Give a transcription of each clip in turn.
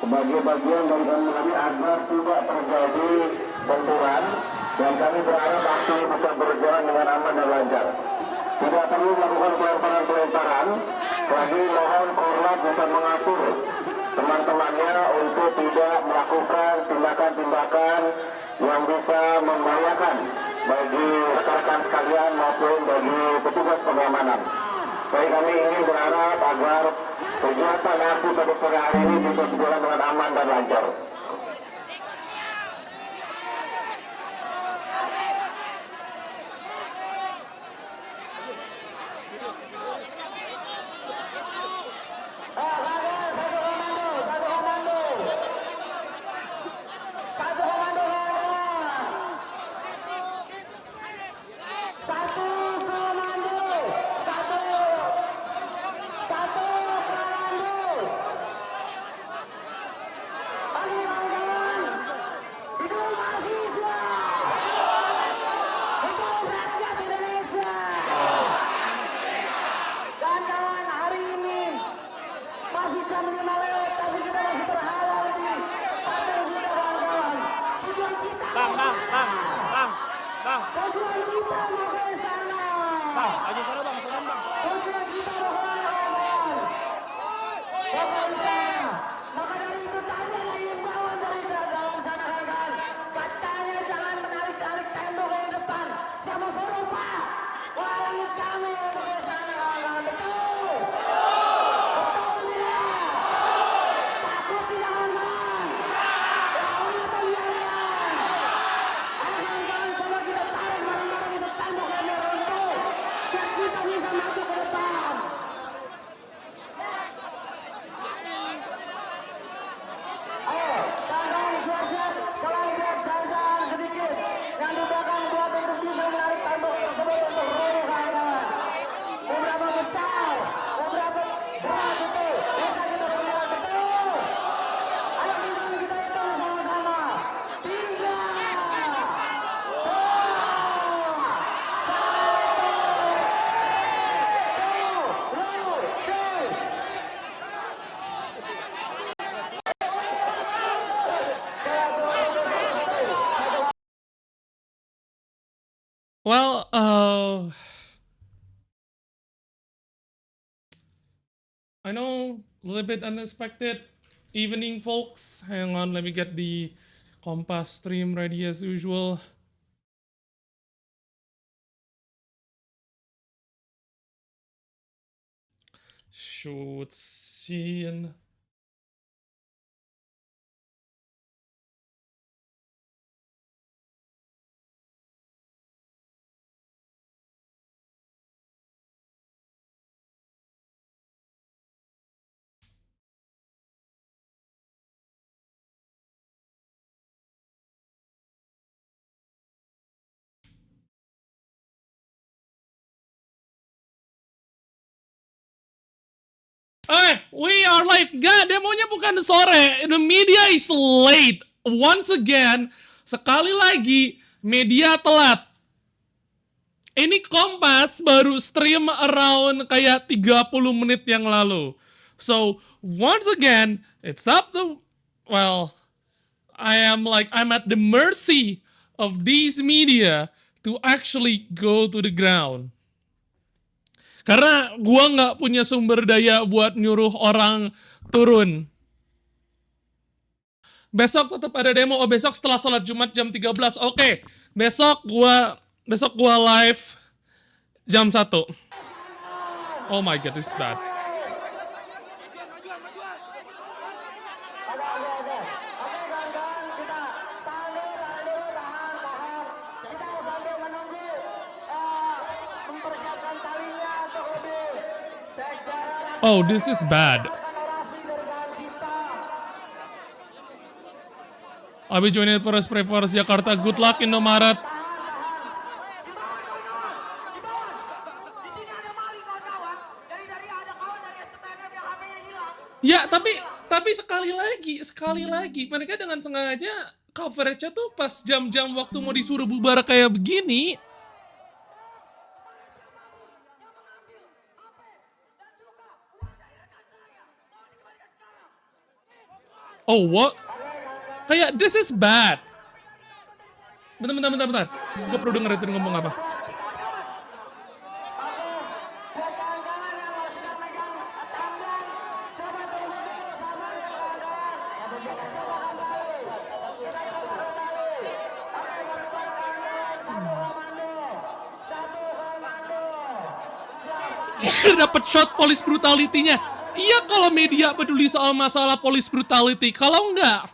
sebagai bagian dari kami agar tidak terjadi benturan, dan kami berharap aksi bisa berjalan dengan aman dan lancar. Tidak perlu melakukan pelemparan, lagi mohon Korlap bisa mengatur teman-temannya untuk tidak melakukan tindakan-tindakan yang bisa membahayakan bagi rekan-rekan sekalian maupun bagi petugas pengamanan. Jadi kami ingin berharap agar kegiatan aksi pada sore hari ini bisa berjalan dengan aman dan lancar. Well, I know a little bit unexpected evening, folks. Hang on, let me get the Kompas stream ready as usual. Shoot, scene. We are live. Gak, demonya bukan sore. The media is late. Once again, sekali lagi, media telat. Ini Kompas baru stream around kayak 30 menit yang lalu. So, once again, it's up to, well, I'm at the mercy of these media to actually go to the ground. Karena gua nggak punya sumber daya buat nyuruh orang turun. Besok tetap ada demo. Oh, besok setelah sholat Jumat jam 13. Oke. Besok gua live jam 1. Oh my god, this is bad. Oh, this is bad. Abi joined for Force Jakarta. Good luck Indomaret. Ya, tapi sekali lagi mereka dengan sengaja coverage-nya tuh pas jam-jam waktu mau disuruh bubar kayak begini. Oh, what? Kayak, this is bad. Bentar. Gue perlu denger itu ngomong apa. Dapat shot police brutality-nya. Iya kalau media peduli soal masalah police brutality. Kalau enggak,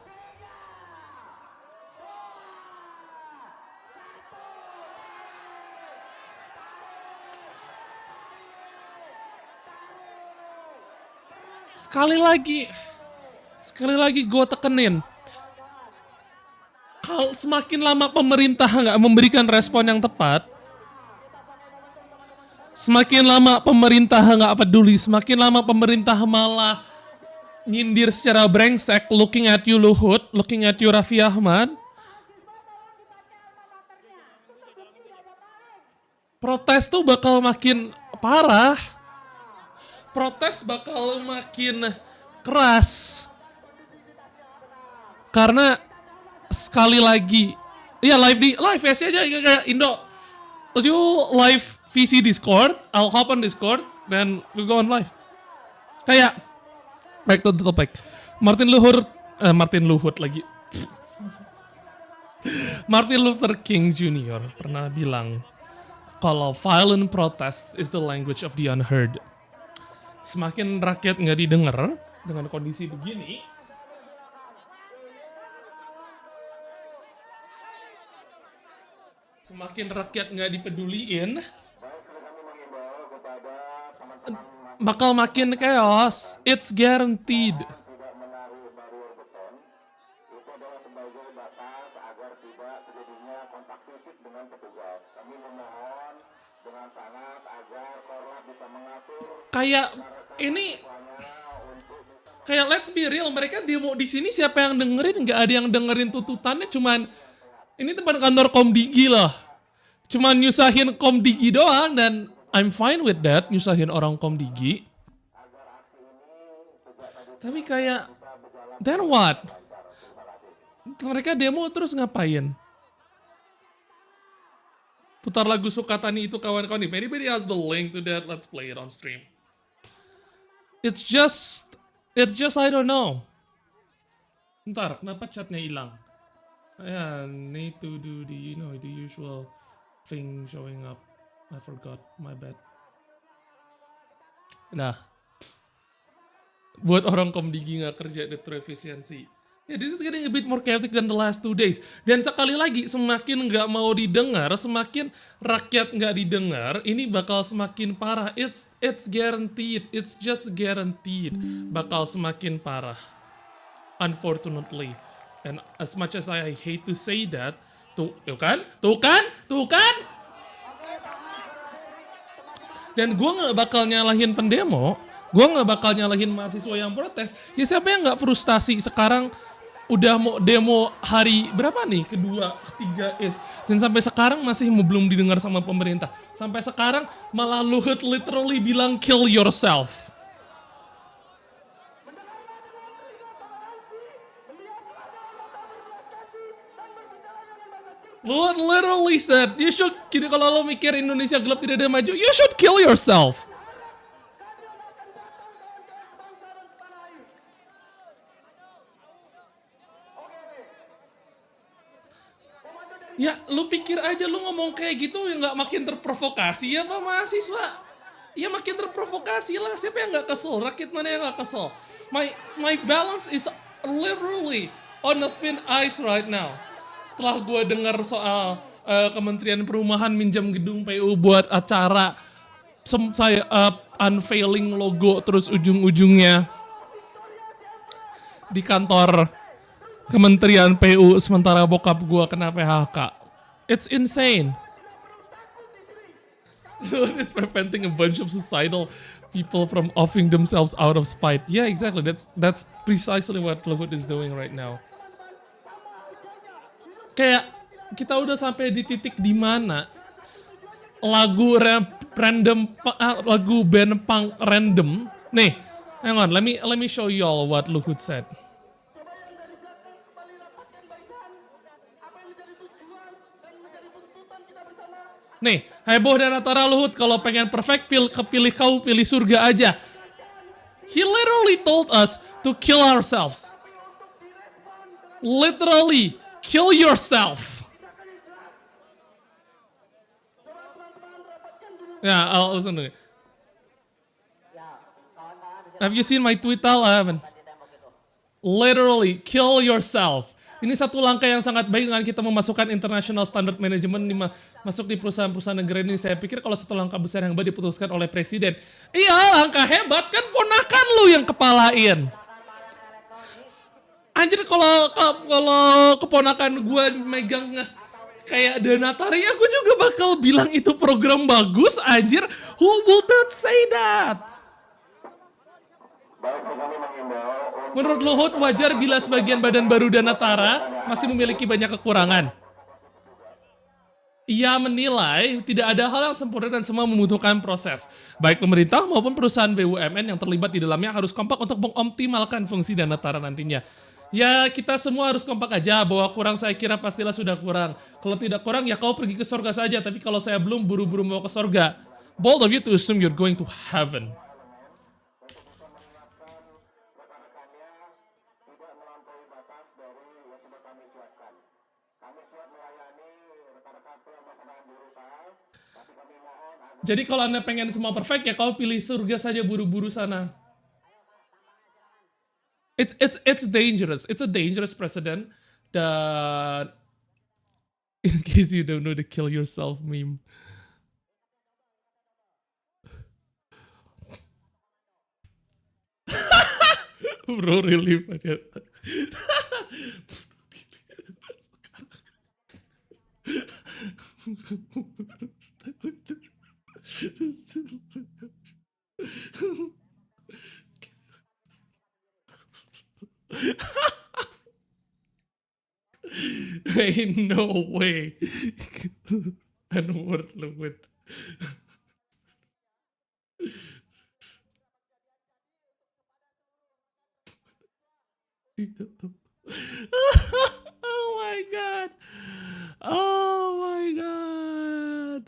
sekali lagi gue tekenin. Kalau semakin lama pemerintah nggak memberikan respon yang tepat, semakin lama pemerintah nggak peduli, semakin lama pemerintah malah nyindir secara brengsek, looking at you Luhut, looking at you Raffi Ahmad. Protes tuh bakal makin parah. Protes bakal makin keras. Karena sekali lagi, ya live VC aja kayak Indo. You live VC Discord, I'll hop on Discord, then we go on live. Kayak, back to the topic. Martin Luther King Jr. pernah bilang, kalau violent protest is the language of the unheard. Semakin rakyat nggak didengar dengan kondisi begini, semakin rakyat nggak dipeduliin, bakal makin chaos. It's guaranteed. Tidak menaruh barrier beton, itu adalah sebagai batas agar tidak terjadinya kontak fisik dengan petugas. Kami memohon dengan sangat agar Korlap bisa mengatur Kayak ini, kayak let's be real, mereka demo di sini siapa yang dengerin? Nggak ada yang dengerin tuntutannya, cuman ini tempat kantor Komdigi loh. Cuman nyusahin Komdigi doang, dan I'm fine with that, nyusahin orang Komdigi. Tapi kayak, then what? Mereka demo terus ngapain? Putar lagu Sukatani itu kawan-kawan. If anybody has the link to that, let's play it on stream. It's just I don't know. Ntar, kenapa chatnya hilang? Yeah, need to do the usual thing showing up. I forgot, my bad. Nah, buat orang Komdigi nggak kerja the true efficiency. Yeah, this is getting a bit more chaotic than the last 2 days. Dan sekali lagi, semakin nggak mau didengar, semakin rakyat nggak didengar, ini bakal semakin parah. It's guaranteed. It's just guaranteed. Bakal semakin parah. Unfortunately. And as much as I hate to say that, tuh kan? Dan gue nggak bakal nyalahin pendemo, gue nggak bakal nyalahin mahasiswa yang protes. Ya siapa yang nggak frustasi sekarang udah mau demo hari berapa nih? Kedua, ketiga is. Dan sampai sekarang masih belum didengar sama pemerintah. Sampai sekarang malah Luhut literally bilang kill yourself. Luhut literally said, you should, kalau lo mikir Indonesia gelap tidak ada maju, you should kill yourself. Ya, lu pikir aja lu ngomong kayak gitu ya nggak makin terprovokasi ya Pak mahasiswa? Ya makin terprovokasi lah, siapa yang nggak kesel? Rakyat mana yang nggak kesel? My balance is literally on a thin ice right now. Setelah gue dengar soal Kementerian Perumahan minjam gedung PU buat acara saya unveiling logo terus ujung-ujungnya di kantor Kementerian PU sementara bokap gue kena PHK. It's insane. It's preventing a bunch of societal people from offing themselves out of spite. Yeah, exactly. That's precisely what Luhut is doing right now. Kayak kita udah sampai di titik di mana lagu lagu band punk random. Nih, hang on, let me show you all what Luhut said. Nih, heboh dan antara Luhut kalau pengen perfect kepilih kau pilih surga aja. He literally told us to kill ourselves. Literally, kill yourself. Yeah, I'll listen to it. Have you seen my tweet, Tal? I haven't. Literally, kill yourself. Ini satu langkah yang sangat baik dengan kita memasukkan international standard management masuk di perusahaan-perusahaan negara ini. Saya pikir kalau satu langkah besar yang baik diputuskan oleh presiden. Iya, langkah hebat kan ponakan lu yang kepalain. Anjir kalau keponakan gue megang kayak Danatari, aku juga bakal bilang itu program bagus, anjir. Who would not say that? Menurut Luhut, wajar bila sebagian badan baru Danatara masih memiliki banyak kekurangan. Ia menilai tidak ada hal yang sempurna dan semua membutuhkan proses. Baik pemerintah maupun perusahaan BUMN yang terlibat di dalamnya harus kompak untuk mengoptimalkan fungsi Danatara nantinya. Ya, kita semua harus kompak aja, bahwa kurang saya kira pastilah sudah kurang. Kalau tidak kurang, ya kau pergi ke surga saja, tapi kalau saya belum buru-buru mau ke surga. Bold of you to assume you're going to heaven. Jadi kalau Anda pengen semua perfect, ya kau pilih surga saja buru-buru sana. It's dangerous. It's a dangerous precedent. Dan in case you don't know the kill yourself meme. Bro, really banget. Ain't no way. Anwar Luhut. Oh my god. Oh my god.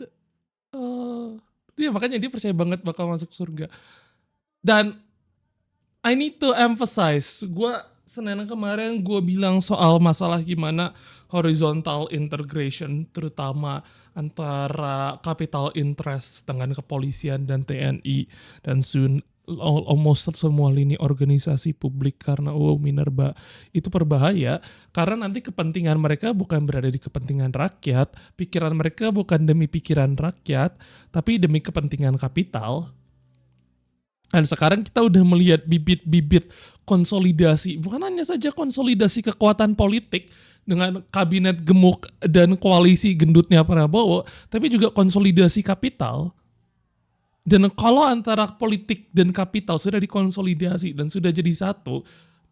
Oh. Dia makanya dia percaya banget bakal masuk surga. Dan I need to emphasize, Senin kemarin gue bilang soal masalah gimana horizontal integration terutama antara capital interest dengan kepolisian dan TNI dan soon almost semua lini organisasi publik karena Minerba itu berbahaya karena nanti kepentingan mereka bukan berada di kepentingan rakyat, pikiran mereka bukan demi pikiran rakyat tapi demi kepentingan kapital. Dan sekarang kita udah melihat bibit-bibit konsolidasi, bukan hanya saja konsolidasi kekuatan politik dengan kabinet gemuk dan koalisi gendutnya Prabowo, tapi juga konsolidasi kapital. Dan kalau antara politik dan kapital sudah dikonsolidasi dan sudah jadi satu,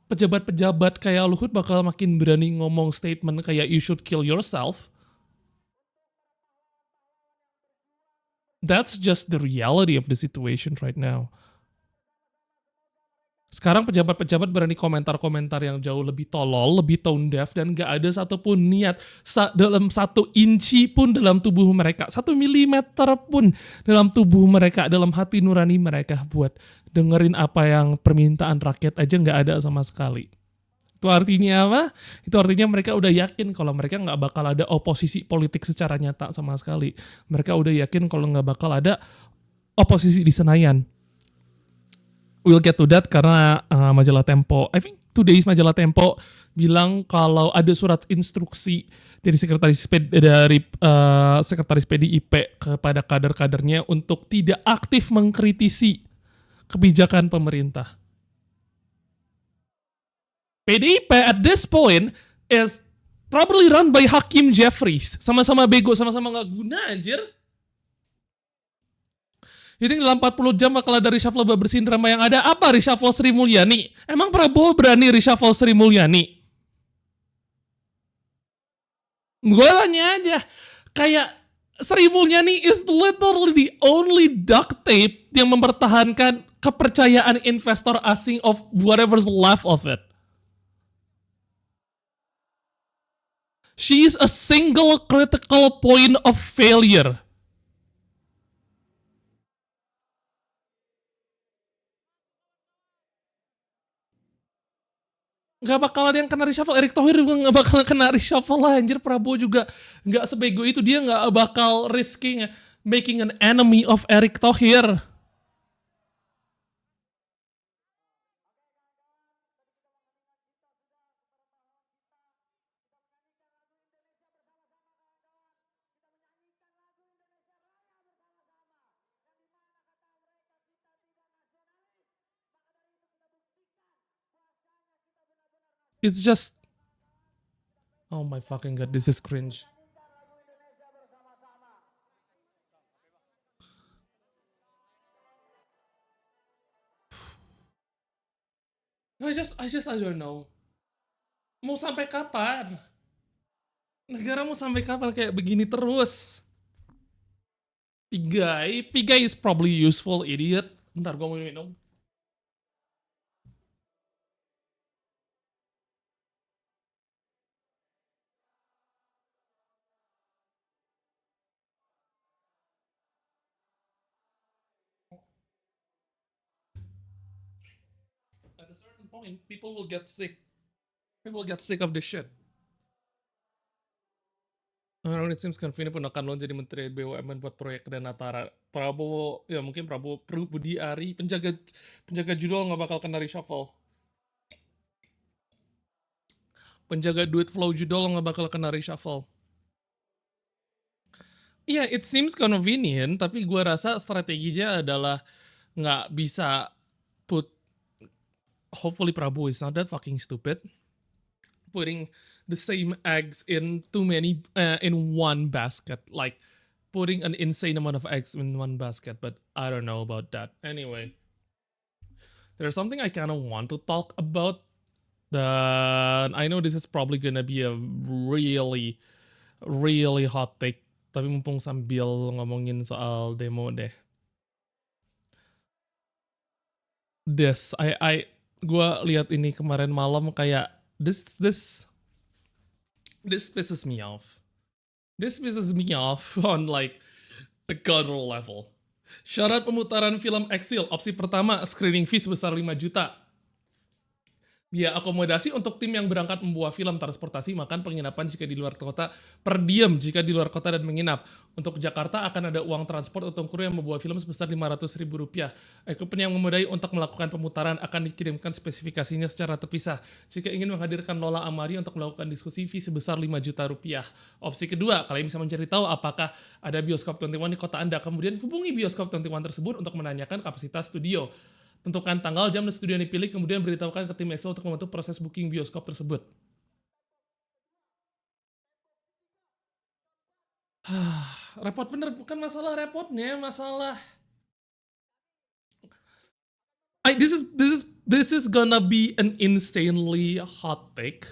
pejabat-pejabat kayak Luhut bakal makin berani ngomong statement kayak you should kill yourself. That's just the reality of the situation right now. Sekarang pejabat-pejabat berani komentar-komentar yang jauh lebih tolol, lebih tone deaf, dan gak ada satupun niat dalam 1 inci pun dalam tubuh mereka, 1 milimeter pun dalam tubuh mereka, dalam hati nurani mereka buat dengerin apa yang permintaan rakyat aja gak ada sama sekali. Itu artinya apa? Itu artinya mereka udah yakin kalau mereka gak bakal ada oposisi politik secara nyata sama sekali. Mereka udah yakin kalau gak bakal ada oposisi di Senayan. We'll get to that karena majalah Tempo, I think today's majalah Tempo bilang kalau ada surat instruksi dari sekretaris PDIP kepada kader-kadernya untuk tidak aktif mengkritisi kebijakan pemerintah. PDIP at this point is probably run by Hakim Jeffries, sama-sama bego, sama-sama nggak guna anjir. You think dalam 40 jam bakal ada reshuffle bersihin drama yang ada? Apa reshuffle Sri Mulyani? Emang Prabowo berani reshuffle Sri Mulyani? Gue tanya aja. Kayak Sri Mulyani is literally the only duct tape yang mempertahankan kepercayaan investor asing of whatever's left of it. She is a single critical point of failure. Gak bakalan yang kena reshuffle. Erick Thohir juga gak bakalan kena reshuffle lah, anjir. Prabowo juga gak sebego itu. Dia gak bakal risking making an enemy of Erick Thohir. It's just, oh my fucking god, this is cringe. I don't know. Mau sampai kapan? Negara mau sampai kapan kayak begini terus? Pigai is probably useful, idiot. Bentar, gue mau minum. At a certain point, people will get sick. People will get sick of this shit. It seems convenient pun akan lo jadi menteri BUMN buat proyek dan Natara. Prabowo, ya mungkin Prabowo, Budi Ari, penjaga judul nggak bakal kena reshuffle. Penjaga duit flow judul nggak bakal kena reshuffle. Iya, it seems convenient, tapi gue rasa strateginya adalah nggak bisa put. Hopefully Prabowo is not that fucking stupid. Putting the same eggs in too many in one basket, like putting an insane amount of eggs in one basket. But I don't know about that. Anyway, there's something I kind of want to talk about. I know this is probably gonna be a really, really hot take. Tapi mumpung sambil ngomongin soal demo deh. Gue lihat ini kemarin malam kayak this pisses me off. This pisses me off on like the guttural level. Syarat pemutaran film Exile, opsi pertama screening fee sebesar 5 juta. Biaya akomodasi untuk tim yang berangkat membawa film, transportasi, makan, penginapan jika di luar kota, per diem jika di luar kota dan menginap. Untuk Jakarta akan ada uang transport untuk kru yang membawa film sebesar Rp500.000. Equipment yang memadai untuk melakukan pemutaran akan dikirimkan spesifikasinya secara terpisah. Jika ingin menghadirkan Lola Amari untuk melakukan diskusi, fee sebesar Rp5 juta. Opsi kedua, kalian bisa mencari tahu apakah ada bioskop 21 di kota Anda. Kemudian hubungi bioskop 21 tersebut untuk menanyakan kapasitas studio. Tentukan tanggal, jam, dan studio yang dipilih, kemudian beritahukan ke tim Excel untuk membantu proses booking bioskop tersebut. Repot bener, bukan masalah repotnya, masalah this is gonna be an insanely hot take.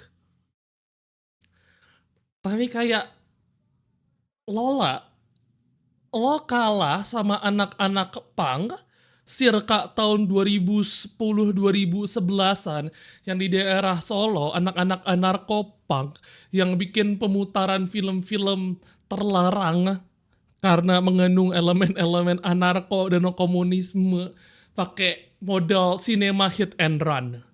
Tapi kayak lo kalah sama anak-anak punk circa tahun 2010-2011an yang di daerah Solo, anak-anak anarko-punk yang bikin pemutaran film-film terlarang karena mengandung elemen-elemen anarko dan komunisme pakai modal cinema hit and run.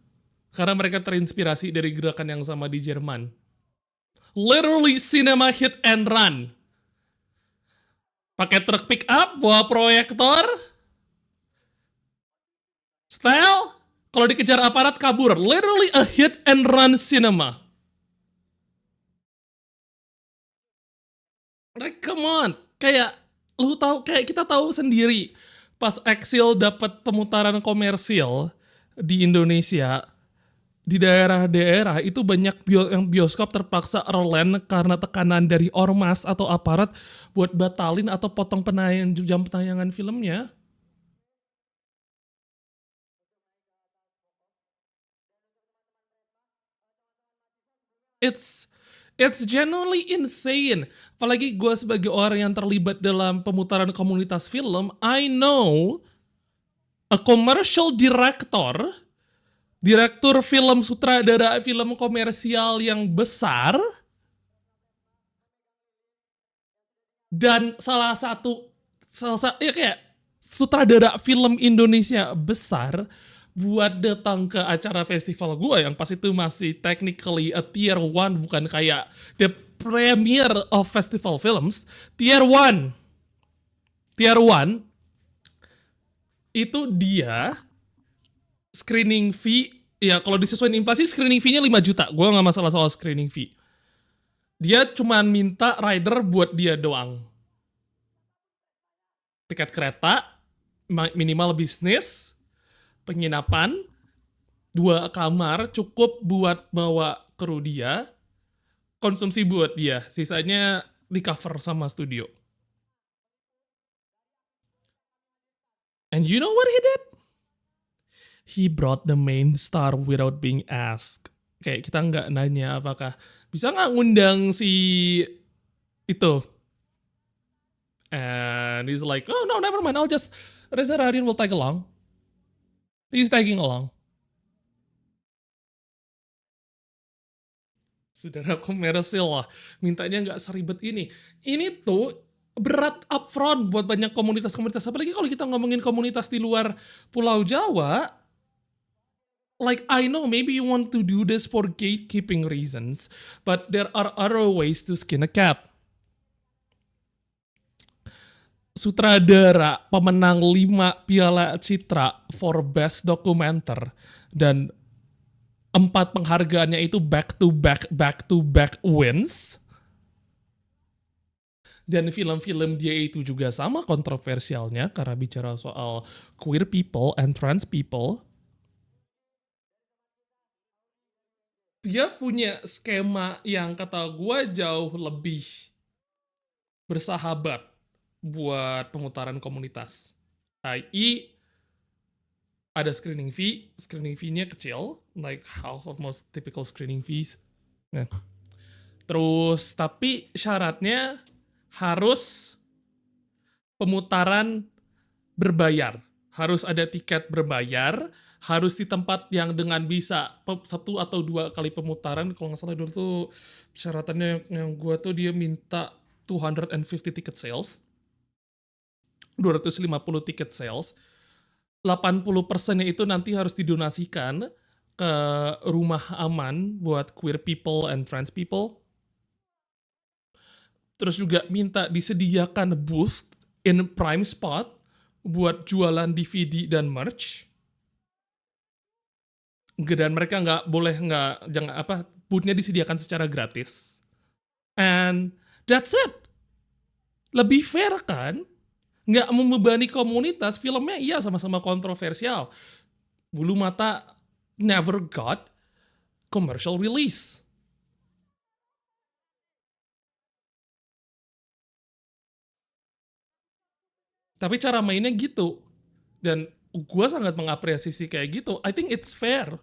Karena mereka terinspirasi dari gerakan yang sama di Jerman. Literally cinema hit and run. Pakai truk pick up, bawa proyektor, style, kalau dikejar aparat kabur. Literally a hit and run cinema. Like, come on. Kayak, lu tahu, kayak kita tahu sendiri. Pas Exile dapat pemutaran komersil di Indonesia, di daerah-daerah itu banyak bioskop terpaksa relent karena tekanan dari ormas atau aparat buat batalin atau potong jam penayangan filmnya. It's genuinely insane. Apalagi gue sebagai orang yang terlibat dalam pemutaran komunitas film, I know a commercial director, direktur film, sutradara film komersial yang besar, Dan ya kayak sutradara film Indonesia besar buat datang ke acara festival gue yang pas itu masih technically a tier 1, bukan kayak the premiere of festival films. Tier 1 itu dia screening fee, ya kalau disesuaikan inflasi screening fee-nya 5 juta. Gue gak masalah soal screening fee. Dia cuma minta rider buat dia doang. Tiket kereta, minimal bisnis, penginapan, 2 kamar cukup buat bawa kru dia, konsumsi buat dia, sisanya di cover sama studio. And you know what he did? He brought the main star without being asked. Kayak kita nggak nanya apakah bisa nggak ngundang si itu. And he's like, oh no, never mind, Reza Radian will tag along. He's tagging along. Saudaraku Meresil lah, mintanya nggak seribet ini. Ini tuh berat upfront buat banyak komunitas-komunitas. Apalagi kalau kita ngomongin komunitas di luar Pulau Jawa. Like, I know maybe you want to do this for gatekeeping reasons, but there are other ways to skin a cat. Sutradara pemenang 5 Piala Citra for Best Documenter dan 4 penghargaannya itu back to back wins. Dan film-film dia itu juga sama kontroversialnya karena bicara soal queer people and trans people. Dia punya skema yang kata gue jauh lebih bersahabat buat pemutaran komunitas. I.e. ada screening fee-nya kecil, like half of most typical screening fees. Nah. Terus, tapi syaratnya harus pemutaran berbayar. Harus ada tiket berbayar, harus di tempat yang dengan bisa 1 atau 2 kali pemutaran. Kalau nggak salah dulu tuh syaratannya yang gue tuh dia minta 250 ticket sales. 250 tiket sales. 80%-nya itu nanti harus didonasikan ke rumah aman buat queer people and trans people. Terus juga minta disediakan booth in prime spot buat jualan DVD dan merch. Dan mereka booth-nya disediakan secara gratis. And that's it. Lebih fair kan? Nggak membebani komunitas, filmnya iya sama-sama kontroversial. Bulu Mata never got commercial release. Tapi cara mainnya gitu. Dan gue sangat mengapresiasi kayak gitu. I think it's fair.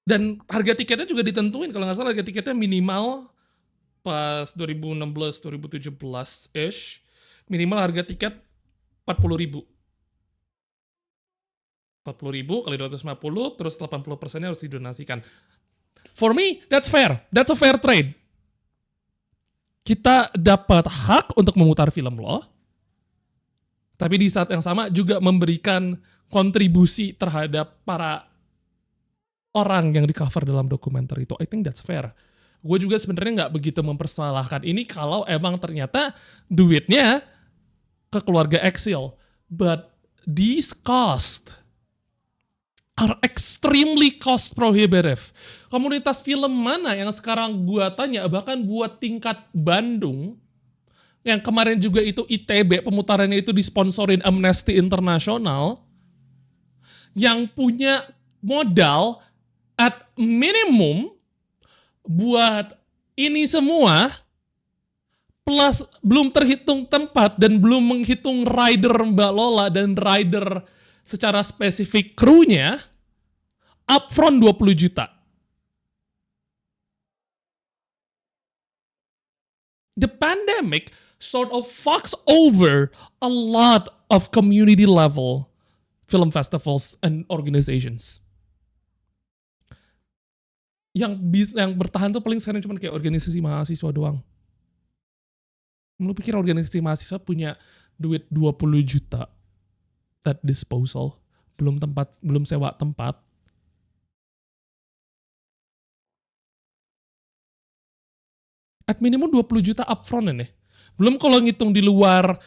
Dan harga tiketnya juga ditentuin. Kalau nggak salah harga tiketnya minimal pas 2016-2017-ish. Minimal harga tiket 40.000. 40.000 kali 250, terus 80%-nya harus didonasikan. For me, that's fair. That's a fair trade. Kita dapat hak untuk memutar film lo, tapi di saat yang sama juga memberikan kontribusi terhadap para orang yang di-cover dalam dokumenter itu. I think that's fair. Gue juga sebenarnya nggak begitu mempersalahkan ini kalau emang ternyata duitnya ke keluarga Exil. But these costs are extremely cost prohibitive. Komunitas film mana yang sekarang gue tanya, bahkan buat tingkat Bandung, yang kemarin juga itu ITB, pemutarannya itu disponsorin Amnesty International, yang punya modal at minimum buat ini semua, plus belum terhitung tempat dan belum menghitung rider Mbak Lola dan rider secara spesifik krunya, upfront 20 juta. The pandemic sort of fucks over a lot of community level film festivals and organizations. yang bertahan tuh paling sekarang cuma kayak organisasi mahasiswa doang. Lu pikir organisasi mahasiswa punya duit 20 juta at disposal, belum sewa tempat. At minimum 20 juta upfront nih. Belum kalau ngitung di luar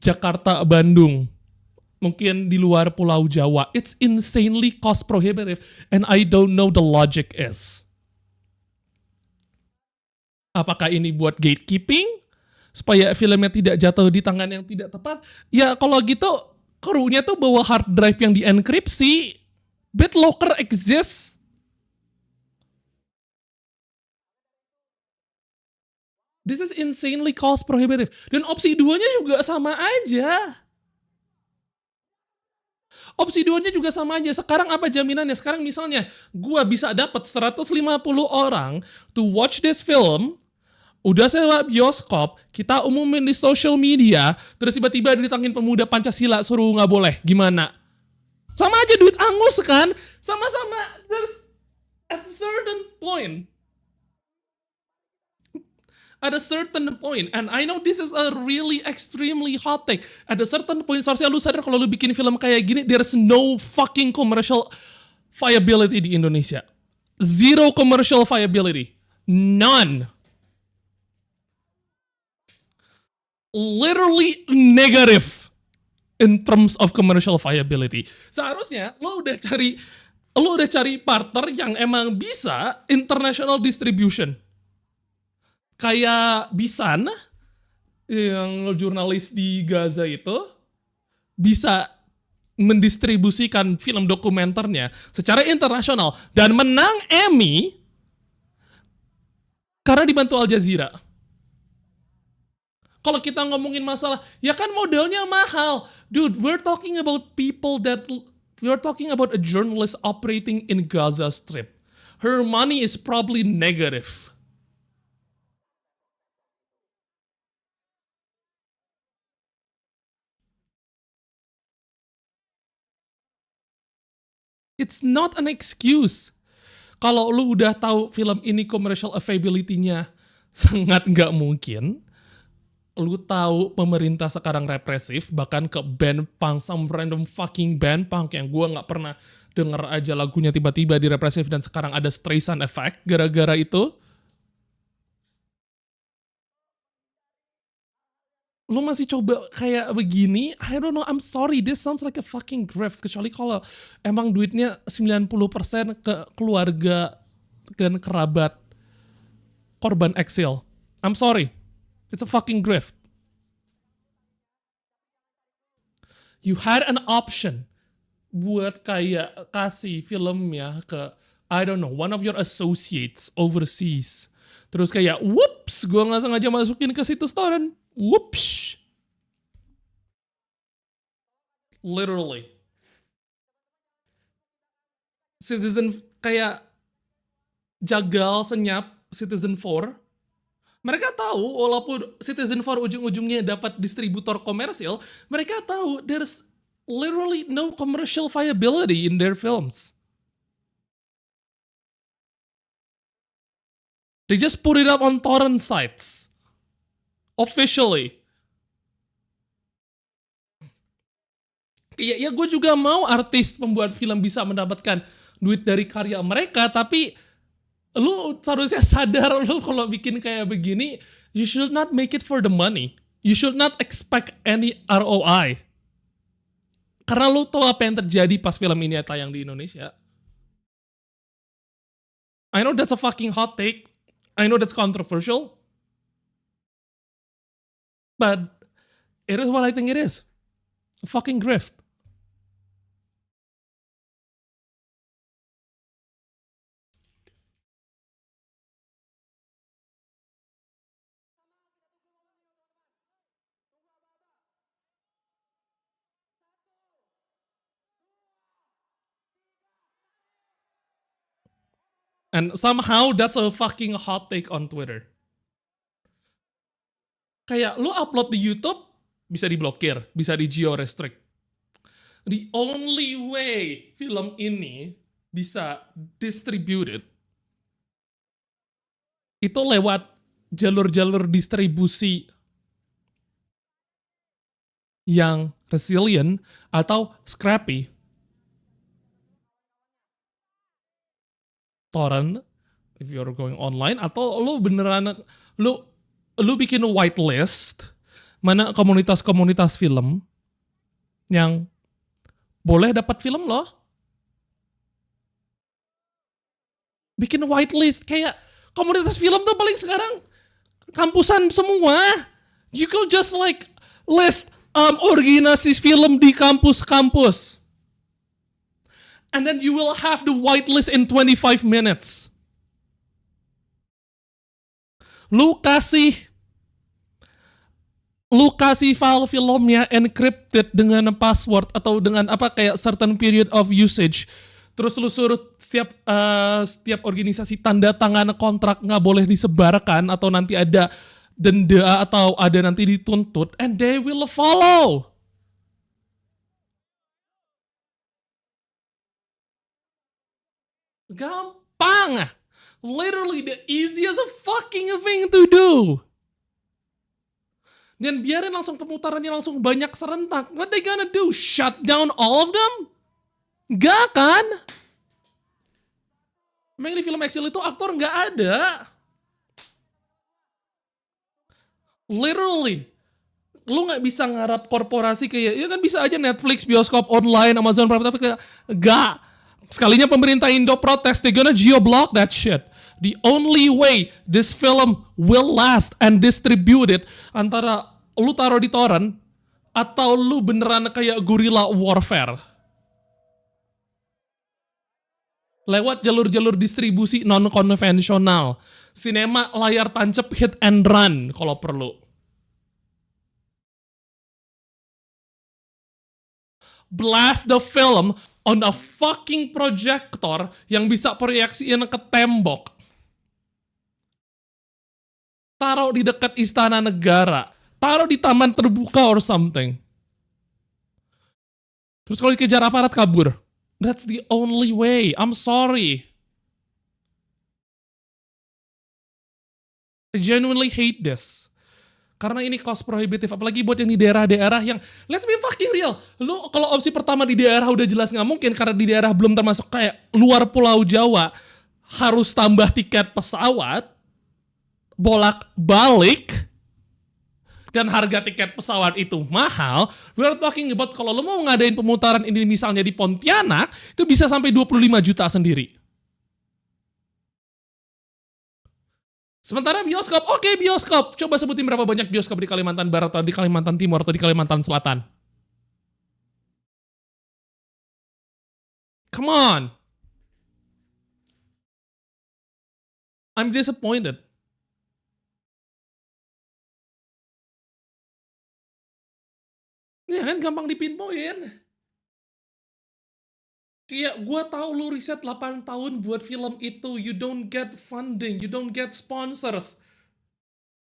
Jakarta, Bandung, mungkin di luar Pulau Jawa. It's insanely cost prohibitive and I don't know the logic is. Apakah ini buat gatekeeping? Supaya filmnya tidak jatuh di tangan yang tidak tepat? Ya kalau gitu, krunya tuh bawa hard drive yang dienkripsi. BitLocker exists. This is insanely cost prohibitive. Dan opsi 2-nya juga sama aja. Opsi 2-nya juga sama aja. Sekarang apa jaminannya? Sekarang misalnya, gua bisa dapat 150 orang to watch this film, udah sewa bioskop, kita umumin di social media, terus tiba-tiba ditangin pemuda Pancasila suruh nggak boleh. Gimana? Sama aja duit angus kan? Sama-sama. There's at a certain point. At a certain point, and I know this is a really extremely hot take. At a certain point, seharusnya lu sadar kalau lu bikin film kayak gini, there's no fucking commercial viability di Indonesia. Zero commercial viability. None. Literally negative in terms of commercial viability. Seharusnya lu udah cari partner yang emang bisa international distribution. Kayak Bisan yang jurnalis di Gaza itu bisa mendistribusikan film dokumenternya secara internasional dan menang Emmy karena dibantu Al Jazeera. Kalau kita ngomongin masalah, ya kan modalnya mahal. Dude, we're talking about a journalist operating in Gaza Strip. Her money is probably negative. It's not an excuse. Kalau lu udah tahu film ini commercial availability-nya sangat nggak mungkin, lu tahu pemerintah sekarang represif, bahkan ke band punk, some random fucking band punk yang gua nggak pernah denger aja lagunya tiba-tiba direpresif dan sekarang ada Streisand effect gara-gara itu. Lu masih coba kayak begini, I don't know, I'm sorry, this sounds like a fucking grift. Kecuali kalau emang duitnya 90% ke keluarga dan kerabat korban eksil. I'm sorry, it's a fucking grift. You had an option buat kayak kasih filmnya ke, I don't know, one of your associates overseas. Terus kayak, whoops, gue nggak sengaja masukin ke situs torrent. Whoops. Literally. Citizen kayak jagal senyap Citizen 4. Mereka tahu walaupun Citizen 4 ujung-ujungnya dapat distributor komersil, mereka tahu there's literally no commercial viability in their films. They just put it up on torrent sites. Officially. Ya gue juga mau artis pembuat film bisa mendapatkan duit dari karya mereka, tapi lu seharusnya sadar lu kalau bikin kayak begini, you should not make it for the money. You should not expect any ROI. Karena lu tahu apa yang terjadi pas film ini tayang di Indonesia. I know that's a fucking hot take. I know that's controversial. But it is what I think it is. A fucking grift. And somehow that's a fucking hot take on Twitter. Kayak lu upload di YouTube, bisa diblokir, bisa di geo-restrict. The only way film ini bisa distributed itu lewat jalur-jalur distribusi yang resilient atau scrappy. Torrent, if you're going online, atau lu beneran lu lu bikin whitelist mana komunitas-komunitas film yang boleh dapat film loh. Bikin whitelist kayak komunitas film tuh paling sekarang kampusan semua. You could just like list organisasi film di kampus-kampus. And then you will have the whitelist in 25 minutes. Lu kasih file filmnya encrypted dengan password atau dengan apa kayak certain period of usage. Terus lu suruh setiap organisasi tanda tangan kontrak nggak boleh disebarkan atau nanti ada denda atau ada nanti dituntut, and they will follow. Gampang. Literally the easiest fucking thing to do. Dan biarin langsung pemutarannya langsung banyak serentak. What they gonna do? Shut down all of them? Gak kan? Emang di film Exile itu aktor gak ada. Literally. Lu gak bisa ngarap korporasi kayak, ya kan bisa aja Netflix, bioskop online, Amazon Prime, tapi kayak, gak. Sekalinya pemerintah Indo protes, they gonna geo-block that shit. The only way this film will last and distributed antara lu taruh di torrent atau lu beneran kayak guerrilla warfare. Lewat jalur-jalur distribusi non-konvensional. Sinema layar tancap hit and run kalau perlu. Blast the film on a fucking projector yang bisa proyeksiin ke tembok. Taruh di dekat istana negara. Taruh di taman terbuka or something. Terus kalau dikejar aparat kabur. That's the only way. I'm sorry. I genuinely hate this. Karena ini cost prohibitive, apalagi buat yang di daerah-daerah yang, let's be fucking real, lu kalau opsi pertama di daerah udah jelas nggak mungkin karena di daerah belum termasuk kayak luar Pulau Jawa, harus tambah tiket pesawat, bolak-balik, dan harga tiket pesawat itu mahal. We're talking about kalau lu mau ngadain pemutaran ini misalnya di Pontianak, itu bisa sampai 25 juta sendiri. Sementara bioskop, oke bioskop. Coba sebutin berapa banyak bioskop di Kalimantan Barat atau di Kalimantan Timur atau di Kalimantan Selatan. Come on. I'm disappointed. Ya kan gampang dipinpoint. Kayak gue tahu lu riset 8 tahun buat film itu, you don't get funding, you don't get sponsors.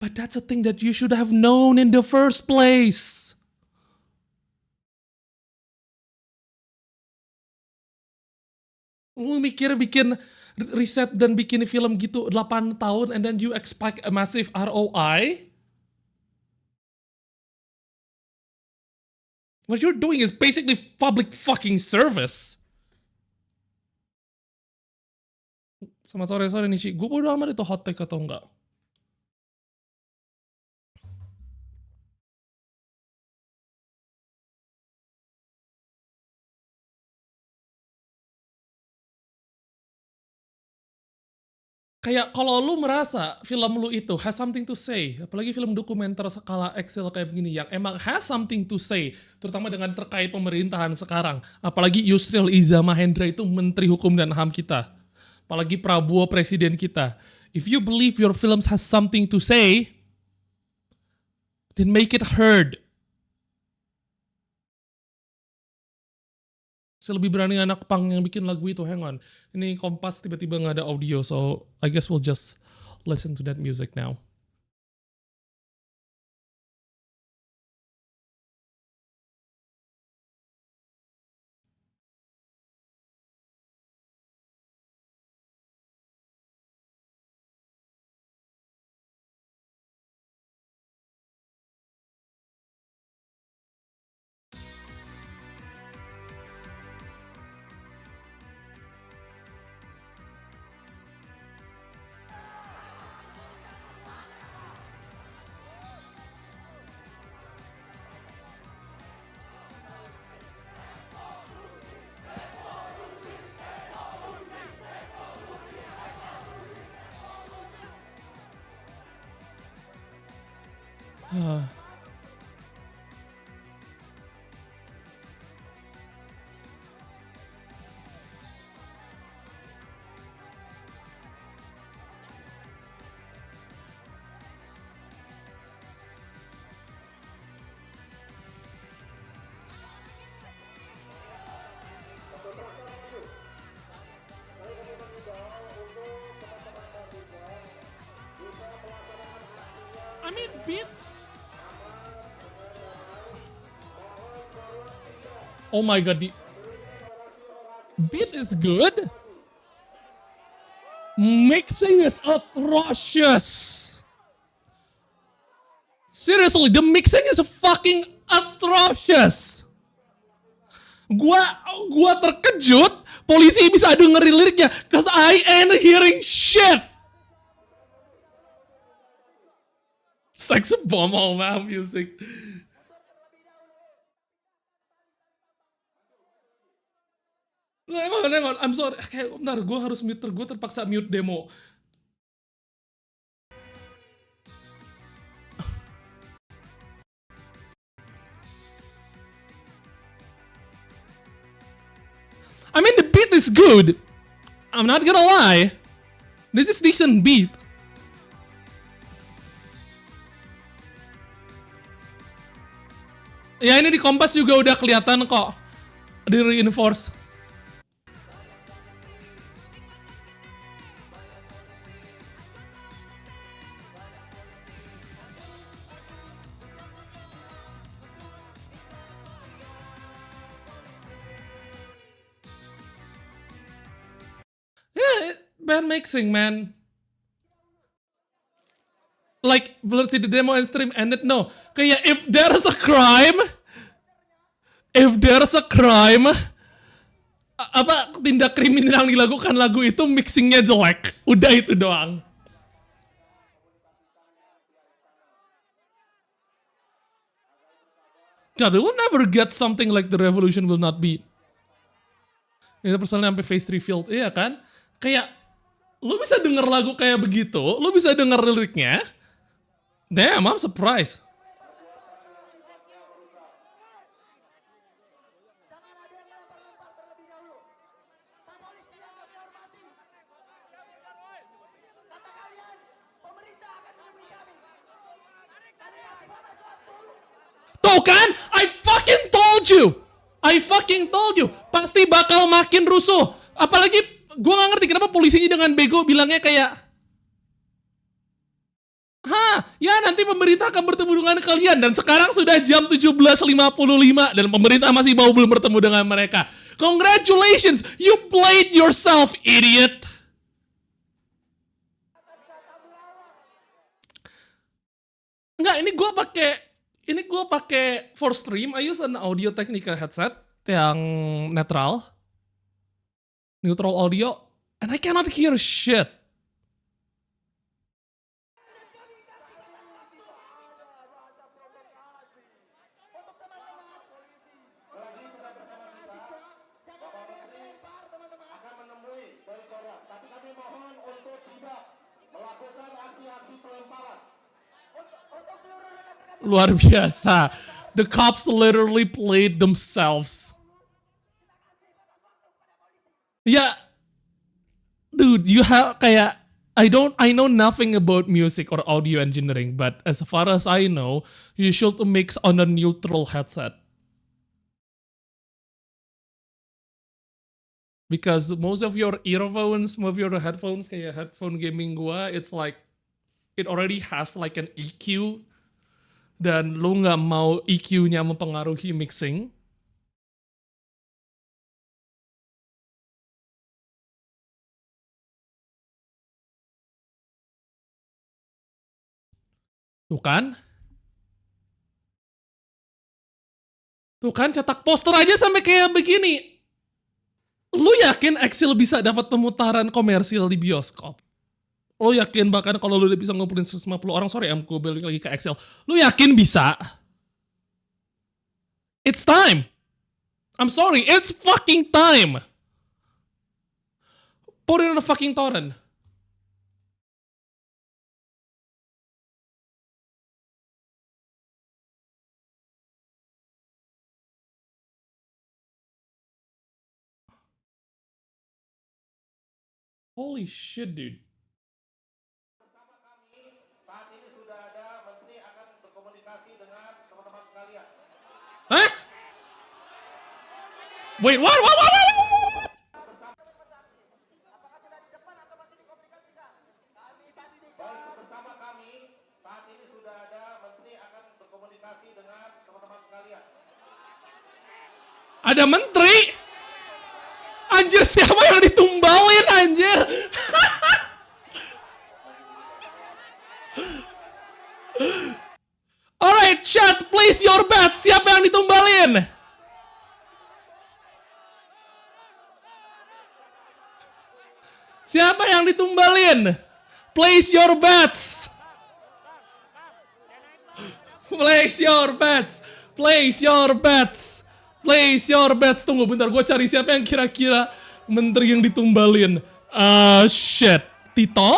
But that's a thing that you should have known in the first place. Lu mikir bikin riset dan bikin film gitu 8 tahun and then you expect a massive ROI? What you're doing is basically public fucking service. Sama sore-sore nih, Ci. Gue bodo amat itu hot take atau enggak. Kayak kalau lu merasa film lu itu has something to say, apalagi film dokumenter skala Excel kayak begini yang emang has something to say, terutama dengan terkait pemerintahan sekarang. Apalagi Yusril Iza Mahendra itu Menteri Hukum dan HAM kita. Apalagi Prabowo Presiden kita. If you believe your films has something to say, then make it heard. Saya lebih berani anak pang yang bikin lagu itu, hang on. Ini Kompas tiba-tiba nggak ada audio, so I guess we'll just listen to that music now. I mean, beat. Oh my god, the beat is good. Mixing is atrocious. Seriously, the mixing is fucking atrocious. Gua terkejut polisi bisa dengerin liriknya, cause I ain't hearing shit. Sex bomb all my music. Hang on, I'm sorry. Kayak bentar, gue harus mute, gue terpaksa mute demo. I mean, the beat is good. I'm not gonna lie. This is decent beat. Ya ini di Kompas juga udah kelihatan kok. Di reinforce. Yeah, bad mixing, man. Like, let's see the demo and stream ended. No, kayak if there's a crime, apa tindak kriminal yang dilakukan lagu itu mixingnya jelek. Udah itu doang. God, we will never get something like The Revolution Will Not Be. Itu personalnya sampai face revealed, iya kan? Kayak, lu bisa denger lagu kayak begitu, lu bisa denger liriknya. Damn, I'm surprised. Tuh kan, I fucking told you, pasti bakal makin rusuh. Apalagi, gue gak ngerti kenapa polisinya dengan bego bilangnya kayak, ya nanti pemerintah akan bertemu dengan kalian. Dan sekarang sudah jam 17.55 dan pemerintah masih belum bertemu dengan mereka. Congratulations, you played yourself, idiot. Enggak, ini gue pakai for stream. I use an Audio Technica headset yang neutral audio, and I cannot hear shit. Luar biasa. The cops literally played themselves. Yeah, dude, you have kayak I know nothing about music or audio engineering, but as far as I know, you should mix on a neutral headset. Because most of your earphones, most of your headphones, kayak headphone gaming gua, it's like it already has like an EQ. Dan lu nggak mau EQ-nya mempengaruhi mixing. Tuh kan? Tuh kan, cetak poster aja sampai kayak begini. Lu yakin Excel bisa dapat pemutaran komersil di bioskop? Lo yakin bahkan kalau lu udah bisa ngumpulin 150 orang, sorry gue balik lagi ke Excel. Lu yakin bisa? It's time. I'm sorry, it's fucking time. Put it on a fucking torrent. Holy shit, dude. Saat ini sudah ada menteri akan berkomunikasi dengan teman-teman sekalian. Hah? Wait, what? Baik, bersama kami saat ini sudah ada menteri akan berkomunikasi dengan teman-teman sekalian. Ada menteri? Anjir, siapa yang ditumbalin, anjir? Alright, chat, place your bet. Siapa yang ditumbalin? Siapa yang ditumbalin? Place your bets. Place your bets. Place your bets. Place your bets. Tunggu bentar, gue cari siapa yang kira-kira menteri yang ditumbalin. Shit. Tito?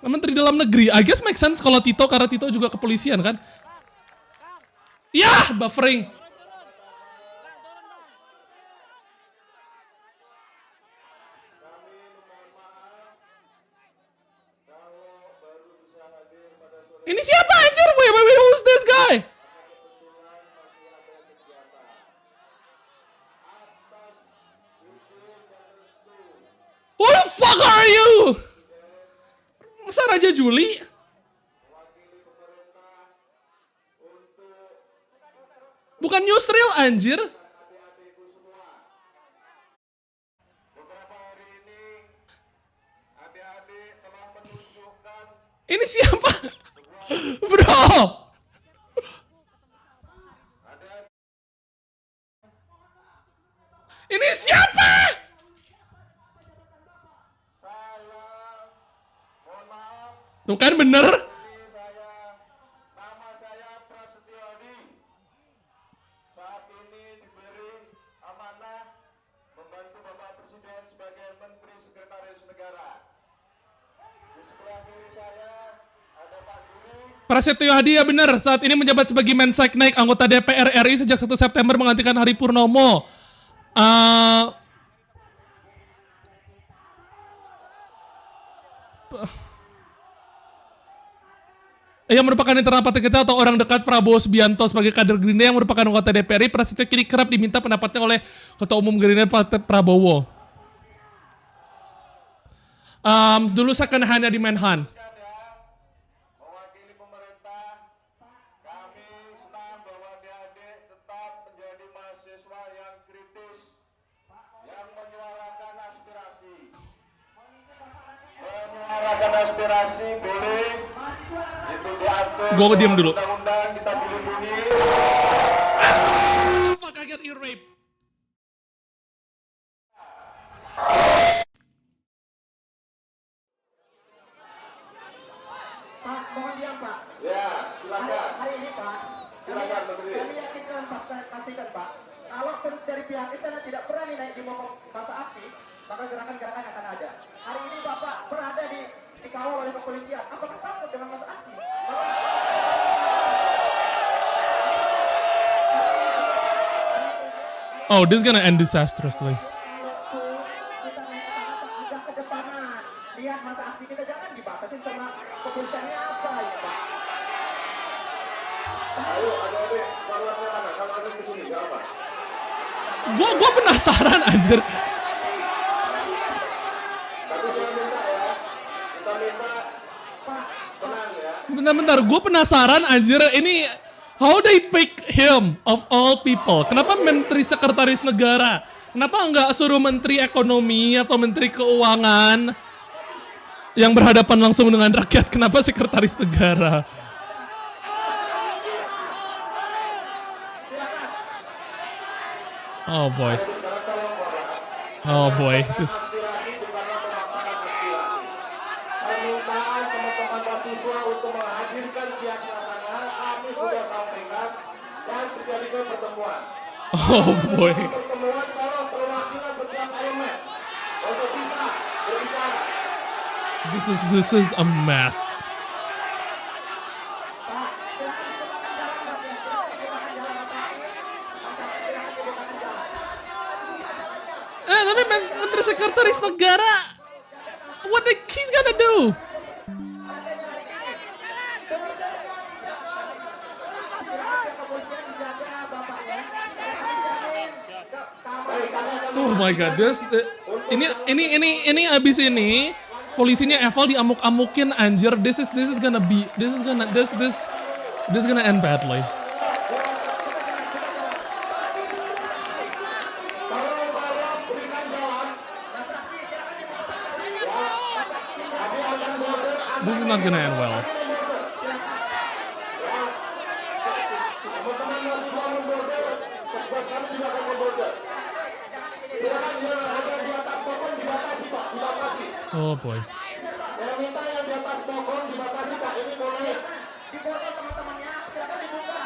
Menteri dalam negeri. I guess make sense kalau Tito, karena Tito juga kepolisian kan? Yah, buffering. Ini siapa anjir? Wait, who's this guy? Who the fuck are you? Masa Raja Juli? Bukan Yusril anjir. Ini siapa? Bro. Ini siapa? Tuh kan bener. Nama saya Prasetyo Adi. Saat ini diberi amanah membantu Bapak Presiden sebagai Menteri Sekretaris Negara. Di sebelah kiri saya ada Pak Juli. Prasetyo Hadi ya benar, saat ini menjabat sebagai Menseknek, anggota DPR RI sejak 1 September menggantikan Hari Purnomo. Yang merupakan internal partai kita atau orang dekat Prabowo Subianto sebagai kader Gerindra yang merupakan anggota DPR RI, Prasetyo kini kerap diminta pendapatnya oleh Ketua Umum Gerindra Partai Prabowo. Dulu second hand-nya di Menhan. Mewakili pemerintah, kami senang bahwa adik-adik tetap menjadi mahasiswa yang kritis, yang menyuarakan aspirasi. Menyuarakan aspirasi boleh, itu diatur. Gua diam dulu. Undang-undang kita dilindungi. Fuck, I get ear rape. Pak, mohon diam Pak. Ya, silakan. Hari ini Pak, Silakan, Menteri. kami yakinkan pastikan Pak, kalau dari pihak istana tidak berani naik di momok masa aksi, maka gerakan-gerakan akan ada. Hari ini Bapak berada dikawal oleh kepolisian. Apakah takut dengan masa aksi? Oh, this is gonna end disastrously. Kita agak ke depanan. Lihat masa aksi kita, jangan dibatasin sama kepolisiannya apa ya Pak? Ayo, adik-adik, parlemennya mana? Kalau ada di sini, nggak apa. Gua penasaran anjir. Tapi saya minta ya, kita minta tenang ya. Bentar, gue penasaran anjir, ini how they pick him of all people? Kenapa Menteri Sekretaris Negara? Kenapa nggak suruh Menteri Ekonomi atau Menteri Keuangan yang berhadapan langsung dengan rakyat? Kenapa Sekretaris Negara? Oh boy. Oh boy. Aspirasi bukanlah memaksakan aspirasi. Permintaan teman-teman mahasiswa untuk menghadirkan pihak pelaksana kami sudah sampaikan dan terjadikan pertemuan. Oh boy. Pertemuan kalau perwakilan setiap elemen untuk bisa berbicara. This is a mess. Tapi Menteri Sekretaris Negara, he's gonna do? Oh my god, ini abis ini polisinya Eval diamuk-amukin anjir. This is gonna end badly. This is not gonna end well. Oh boy. Saya minta yang di atas pohon dibatasi Pak, ini boleh. Dipotong teman-temannya, silakan dibuka.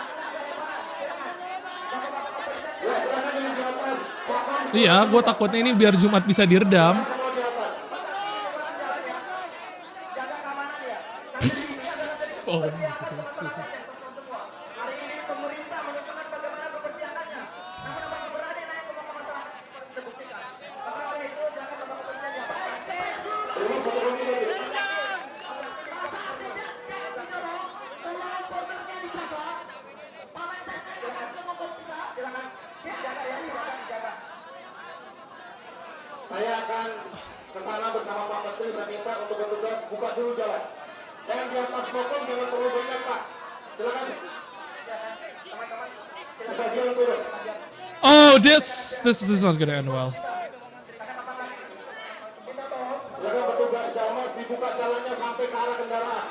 Ya, silakan yang di atas pohon. Iya, gue takutnya ini biar Jumat bisa diredam. Semua di atas. Jaga keamanan ya. Oh, Hari ini pemerintah menentukan bagaimana keberpihakannya. Namun apakah berani naik ke muka masyarakat seperti terbuktikan. Maka oleh itu silakan Bapak Kepolisian diamankan. Saya akan ke sana bersama Pak Menteri, saya minta untuk petugas buka dulu jalan. Dan di atas pohon jangan terlalu banyak Pak. Silakan. Sebagian turun. oh, this is not gonna end well. Silakan petugas Dalmas dibuka jalannya sampai ke arah kendaraan.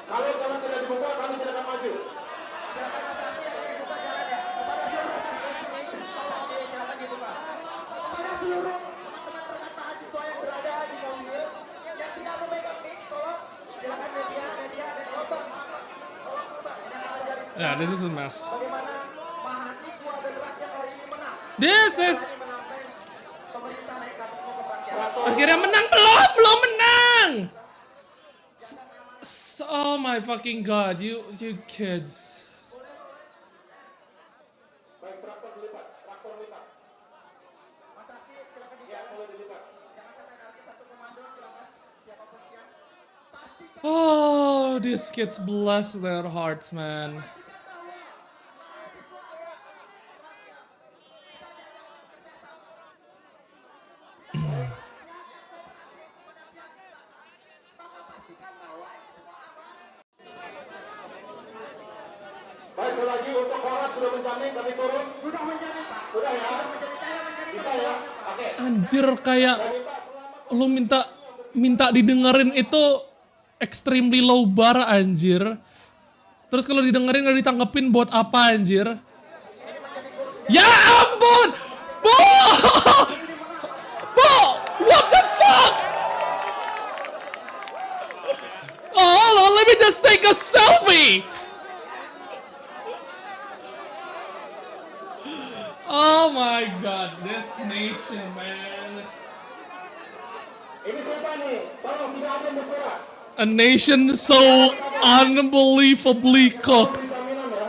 Kalau jalan tidak dibuka, kami tidak akan maju. Yeah, this is a mess. Bagaimana mahasiswa dan rakyat hari ini menang. This is Pemerintah naik ke atas muka rakyat. akhirnya menang, belum menang. Oh my fucking god, you kids. Baik, traktor dilipat, traktor lipat. Mas Afi, silakan dijaga. Boleh dilipat. Jangan sampai nanti satu komando, silakan. Pihak kepolisian. Oh, these kids bless their hearts, man. Baik, lagi untuk koran sudah menjamin kami turun. Sudah menjamin Pak. Sudah ya? Saya menjamin Bisa ya? Oke. Anjir, kayak Saya minta selamat. lu minta didengerin itu extremely low bar anjir. Terus kalau didengerin nggak ditanggepin buat apa anjir? Ya ampun, Bo, Bo, what the fuck? Oh, hold on, let me just take a selfie. Oh my god, this nation, man. Ini siapa nih? Tolong tidak ada yang bersuara. A nation so unbelievably cooked. Beri jaminan ya.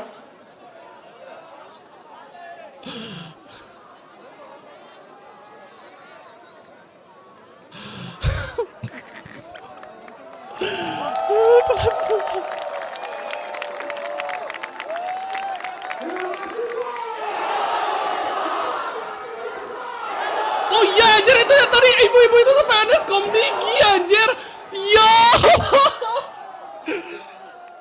Oh iya anjir, itu ya tadi ibu-ibu itu tuh PNS Komdigi anjir. Yo.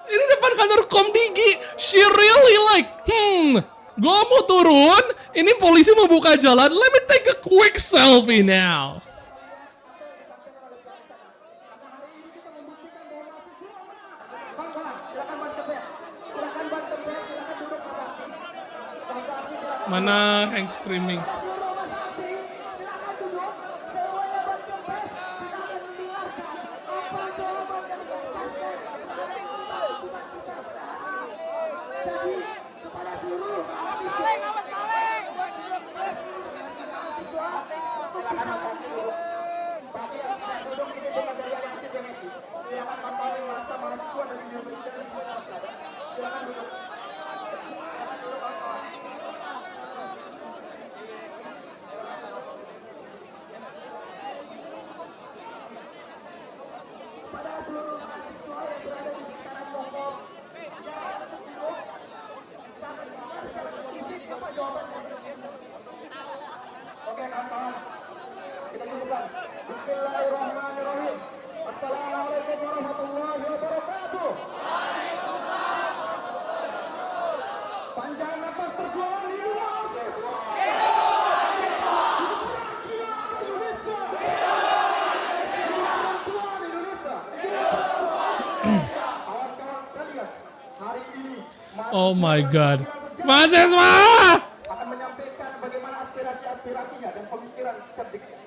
Ini depan kantor Komdigi. She really like, gua mau turun, ini polisi mau buka jalan, let me take a quick selfie now. Mana Hank screaming? Kawan-kawan sekalian, hari ini Oh my god. Mahasiswa! akan menyampaikan bagaimana aspirasi-aspirasinya dan pemikiran cerdiknya.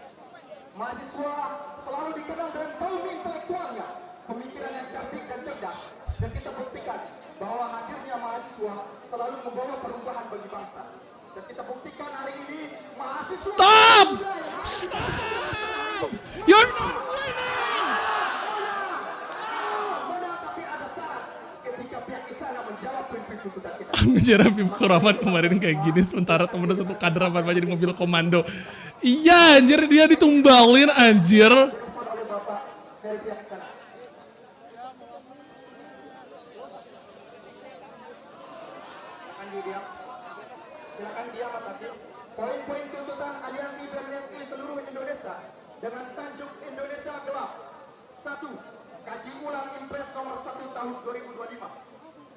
Mahasiswa selalu dikenal dengan kaum intelektualnya, pemikiran yang cerdik dan cerdas. Dan kita buktikan bahwa hadirnya mahasiswa selalu membawa perubahan bagi bangsa. Dan kita buktikan hari ini mahasiswa Stop! Stop! You're not winning! tapi ada syarat ketika pihak istana menjawab prinsip tuntutan kita. Bicara Habib Khuramat kemarin kayak gini, sementara temennya satu kader apa jadi mobil komando. Iya anjir, dia ditumbalin anjir. Oleh Bapak dari pihak istana. Silakan diam Mas Hakim. Poin-poin tuntutan Aliansi BMSI seluruh Indonesia dengan tajuk Indonesia Gelap. 1. Kaji ulang Impres nomor 1 tahun 2025.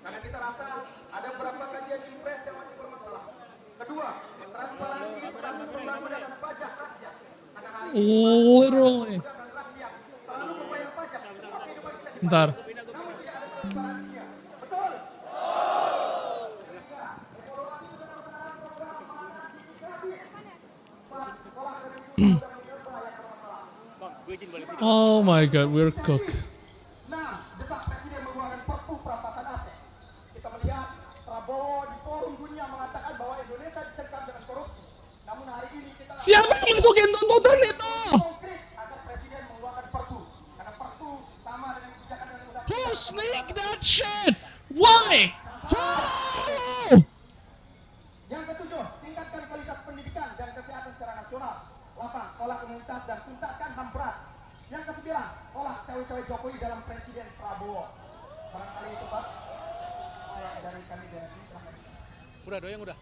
Karena kita rasa ada beberapa kajian Impres yang masih bermasalah. Kedua, transparansi status pembangunan dan pajak rakyat. Karena hari ini Literally. rakyat selalu membayar pajak, tapi hidupan kita Bentar. namun tidak ada transparansinya. Betul? Oh my god, we're cooked. Nah, desak Presiden mengeluarkan Perpu perampasan aset. Kita melihat Prabowo di forum dunia mengatakan bahwa Indonesia dicekam dengan korupsi. Namun hari ini kita Siapa yang masukin tuntutan itu? konkret agar Presiden mengeluarkan Perpu. Karena Perpu sama dengan kebijakan dan undang. Who sneak that shit? Why? How? Yang ketujuh, tingkatkan kualitas pendidikan dan kesehatan secara nasional. 8. Olah komunitas dan tuntaskan HAM berat. Yang kesembilan, olah cawe-cawe Jokowi dalam Presiden Prabowo. Barangkali itu Pak. Dari kami dari silakan. Udah doyang udah.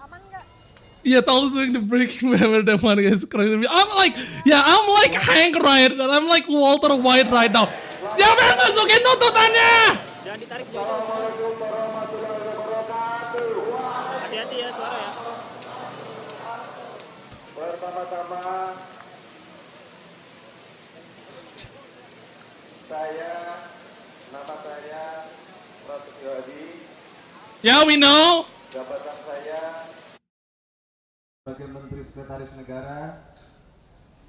Aman nggak? Yeah, Tal's doing the breaking whenever they want to get crazy. I'm like Hank right, and I'm like Walter White right now. Siapa yang masukin tuntutannya? Jangan ditarik dulu. Hati-hati ya suara ya. Pertama-tama nama saya Prasetyo Adi, Yeah, we know. jabatan saya sebagai Menteri Sekretaris Negara.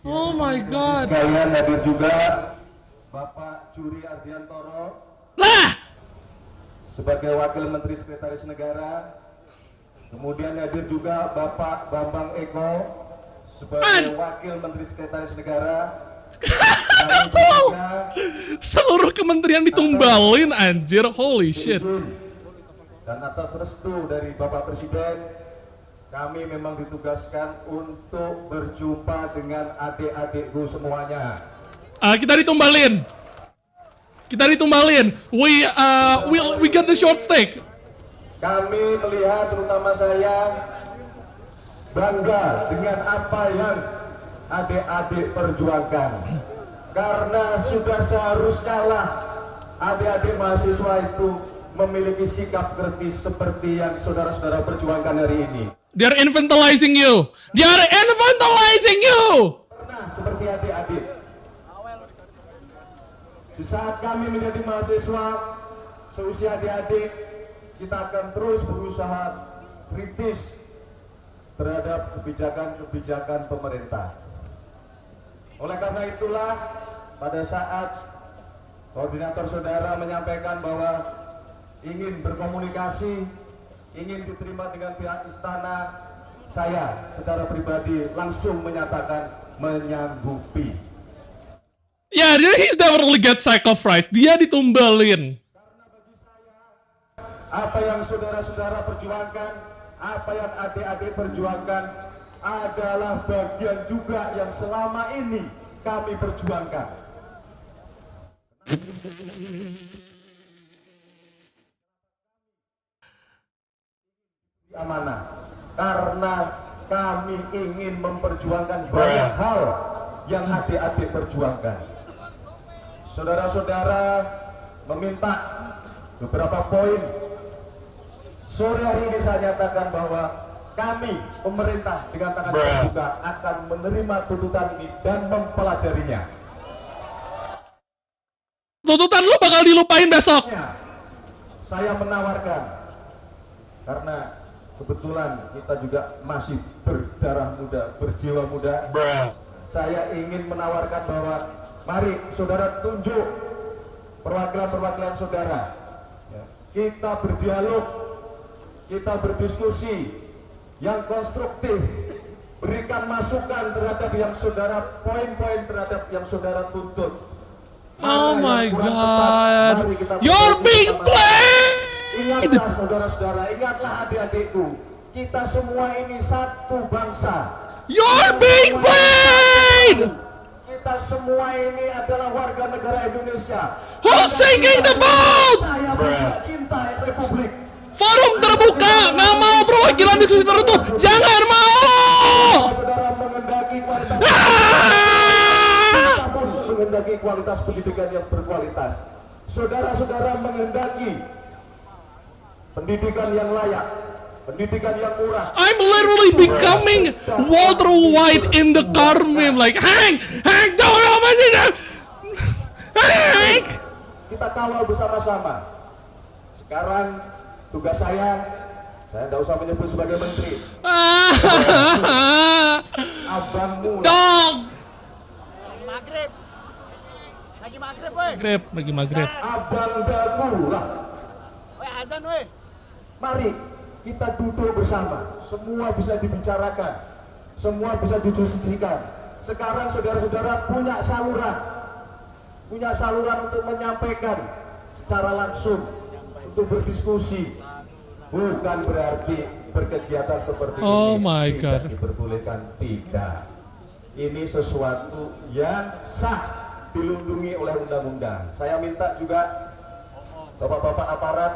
Oh my god. Sekalian hadir juga Bapak Juri Ardiantoro Lah! sebagai Wakil Menteri Sekretaris Negara. Kemudian hadir juga Bapak Bambang Eko sebagai Wakil Menteri Sekretaris Negara. Dan juga Seluruh kementerian ditumbalin anjir. Holy shit. izin dan atas restu dari Bapak Presiden, kami memang ditugaskan untuk berjumpa dengan adik-adikku semuanya. Kita ditumbalin. We got the short stick. Kami melihat, terutama saya, bangga dengan apa yang adik-adik perjuangkan. Karena sudah seharusnya lah adik-adik mahasiswa itu memiliki sikap kritis seperti yang saudara-saudara perjuangkan hari ini. They're infantilizing you. They are infantilizing you. Pernah seperti adik-adik. Di saat kami menjadi mahasiswa seusia adik-adik, kita akan terus berusaha kritis terhadap kebijakan-kebijakan pemerintah. Oleh karena itulah, pada saat koordinator saudara menyampaikan bahwa ingin berkomunikasi, ingin diterima dengan pihak istana, saya secara pribadi langsung menyatakan menyanggupi. Yeah, he's definitely get sacrificed. Dia ditumbalin. Apa yang saudara-saudara perjuangkan, apa yang adik-adik perjuangkan adalah bagian juga yang selama ini kami perjuangkan. Amanah, karena kami ingin memperjuangkan banyak hal yang adik-adik perjuangkan. Saudara-saudara meminta beberapa poin. Sore hari ini saya nyatakan bahwa kami, pemerintah dengan tangan terbuka akan menerima tuntutan ini dan mempelajarinya. Tuntutan lu bakal dilupain besok. Saya menawarkan, karena kebetulan kita juga masih berdarah muda, berjiwa muda. Saya ingin menawarkan bahwa mari saudara tunjuk perwakilan-perwakilan saudara. Ya, kita berdialog, kita berdiskusi yang konstruktif, berikan masukan terhadap yang saudara, poin-poin terhadap yang saudara tuntut. Oh my Mana yang kurang tepat, god. mari kita You're bersama-sama. being played. Ingatlah saudara-saudara, ingatlah adik-adikku, kita semua ini satu bangsa. You're being played. Kita semua ini adalah warga negara Indonesia. Who's singing the boat? Saya juga cinta Republik. Forum terbuka, nggak mau perwakilan diskusi tertutup. Jangan mau. Saudara mengendaki kualitas, Ah! kita pun mengendaki kualitas pendidikan yang berkualitas. Saudara-saudara mengendaki pendidikan yang layak, pendidikan yang murah. I'm literally becoming Walter White in the car meme. Like, Hank, don't open it up. Hank. Kita kawal bersama-sama. Sekarang tugas saya tidak usah menyebut sebagai menteri. Abangmu, Dong. Maghrib. Lagi maghrib, woi. Lagi maghrib. abang dagu lah. Woi, azan, woi. Mari kita duduk bersama. Semua bisa dibicarakan, semua bisa didiskusikan. Sekarang saudara-saudara punya saluran untuk menyampaikan secara langsung, untuk berdiskusi. Bukan berarti berkegiatan seperti Oh ini my tidak God. diperbolehkan, tidak. Ini sesuatu yang sah, dilindungi oleh undang-undang. Saya minta juga bapak-bapak aparat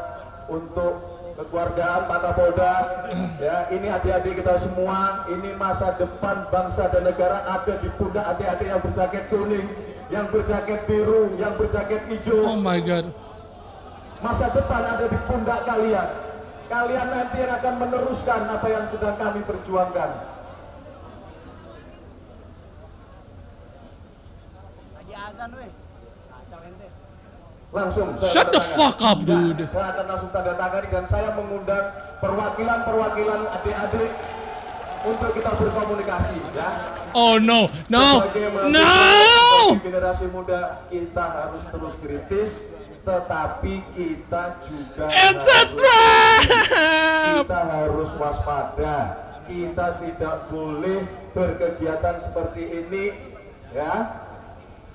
untuk kekeluargaan Pak Kapolda, ya, ini adik-adik kita semua, ini masa depan bangsa dan negara ada di pundak adik-adik yang berjaket kuning, yang berjaket biru, yang berjaket hijau. Oh my god. Masa depan ada di pundak kalian. Kalian nanti yang akan meneruskan apa yang sedang kami perjuangkan. Lagi azan, woi. Kacau ente. Langsung saya Shut the tanda fuck tangan. up, dude. Saya akan langsung tanda tangani dan saya mengundang perwakilan adik-adik untuk kita berkomunikasi, ya. Oh no, no, Sebagai no. mahasiswa generasi muda, kita harus terus kritis, tetapi kita juga It's a trap. kita harus waspada. Kita tidak boleh berkegiatan seperti ini, ya,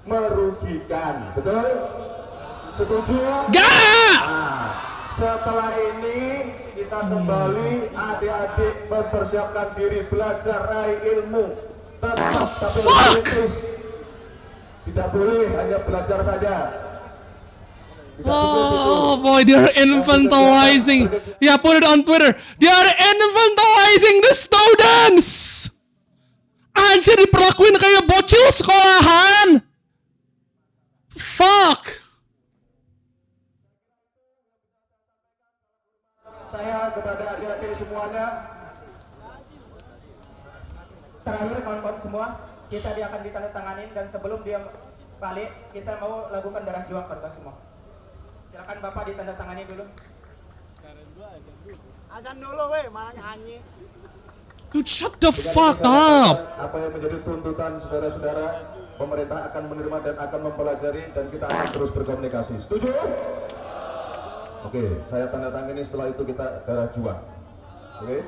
merugikan. Betul? Setuju? Gak. Nah, setelah ini kita kembali adik-adik mempersiapkan diri belajar raih ilmu. Tetap tapi fuck. kritis. Tidak boleh hanya belajar saja. Tidak seperti itu. Oh boy, they're infantilizing. Yeah, put it on Twitter. They are infantilizing the students. Anjir, diperlakuin kayak bocil sekolahan. Fuck. Saya kepada adik-adik semuanya, Terakhir kawan-kawan semua, kita dia akan ditandatanganin dan sebelum dia balik, kita mau lakukan darah juang kawan-kawan semua. Silakan Bapak ditandatangani dulu. Azan dulu, woi. Malah nyanyi. Dude, shut the dengan fuck ini saya up. katakan, apa yang menjadi tuntutan saudara-saudara, pemerintah akan menerima dan akan mempelajari dan kita akan terus berkomunikasi. Setuju? Oke, saya tanda tangani, setelah itu kita darah juang. Oke?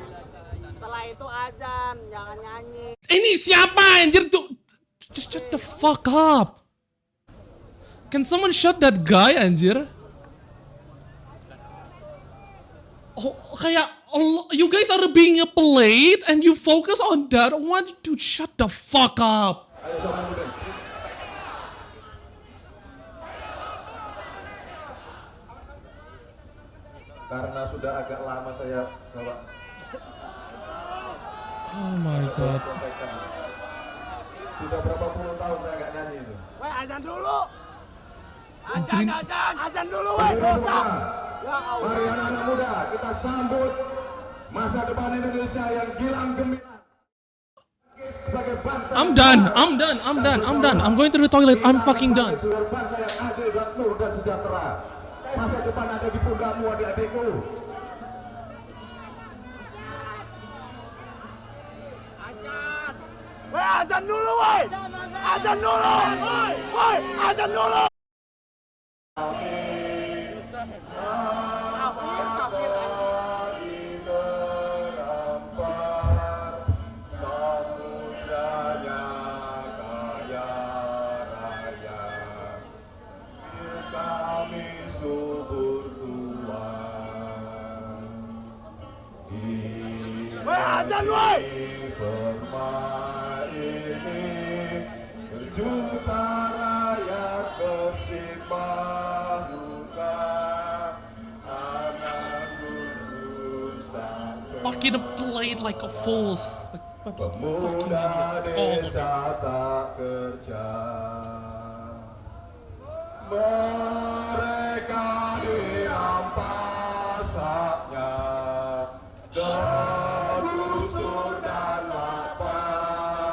Setelah itu azan, jangan nyanyi. Ini siapa anjir tuh? Just shut the fuck up. Can someone shut that guy anjir? Oh, kayak you guys are being played and you focus on that one, dude. Shut the fuck up. Ayo sama muda. Karena sudah agak lama saya bawa Oh my god. sampaikan. Sudah berapa puluh tahun saya nggak nyanyi itu. Woi, azan dulu. Anjing. Azan dulu, woi. Dosa. Ya Allah. Mari anak-anak muda, kita sambut masa depan Indonesia yang gilang gemilang. sebagai bangsa I'm done. I'm going to the toilet. I'm fucking done. seluruh bangsa yang adil dan nur dan sejahtera. Masa depan ada di pundakmu adik-adikku. Woi, azan dulu, woi! Azan dulu! Woi, azan dulu! Woi, azan, woi! Juta rakyat bersimpah anak Gusmus tak Fucking played like a fool. Like, fucking pemuda idiots. All of them. desa tak kerja. Mereka dirampas haknya, tergusur dan lapar.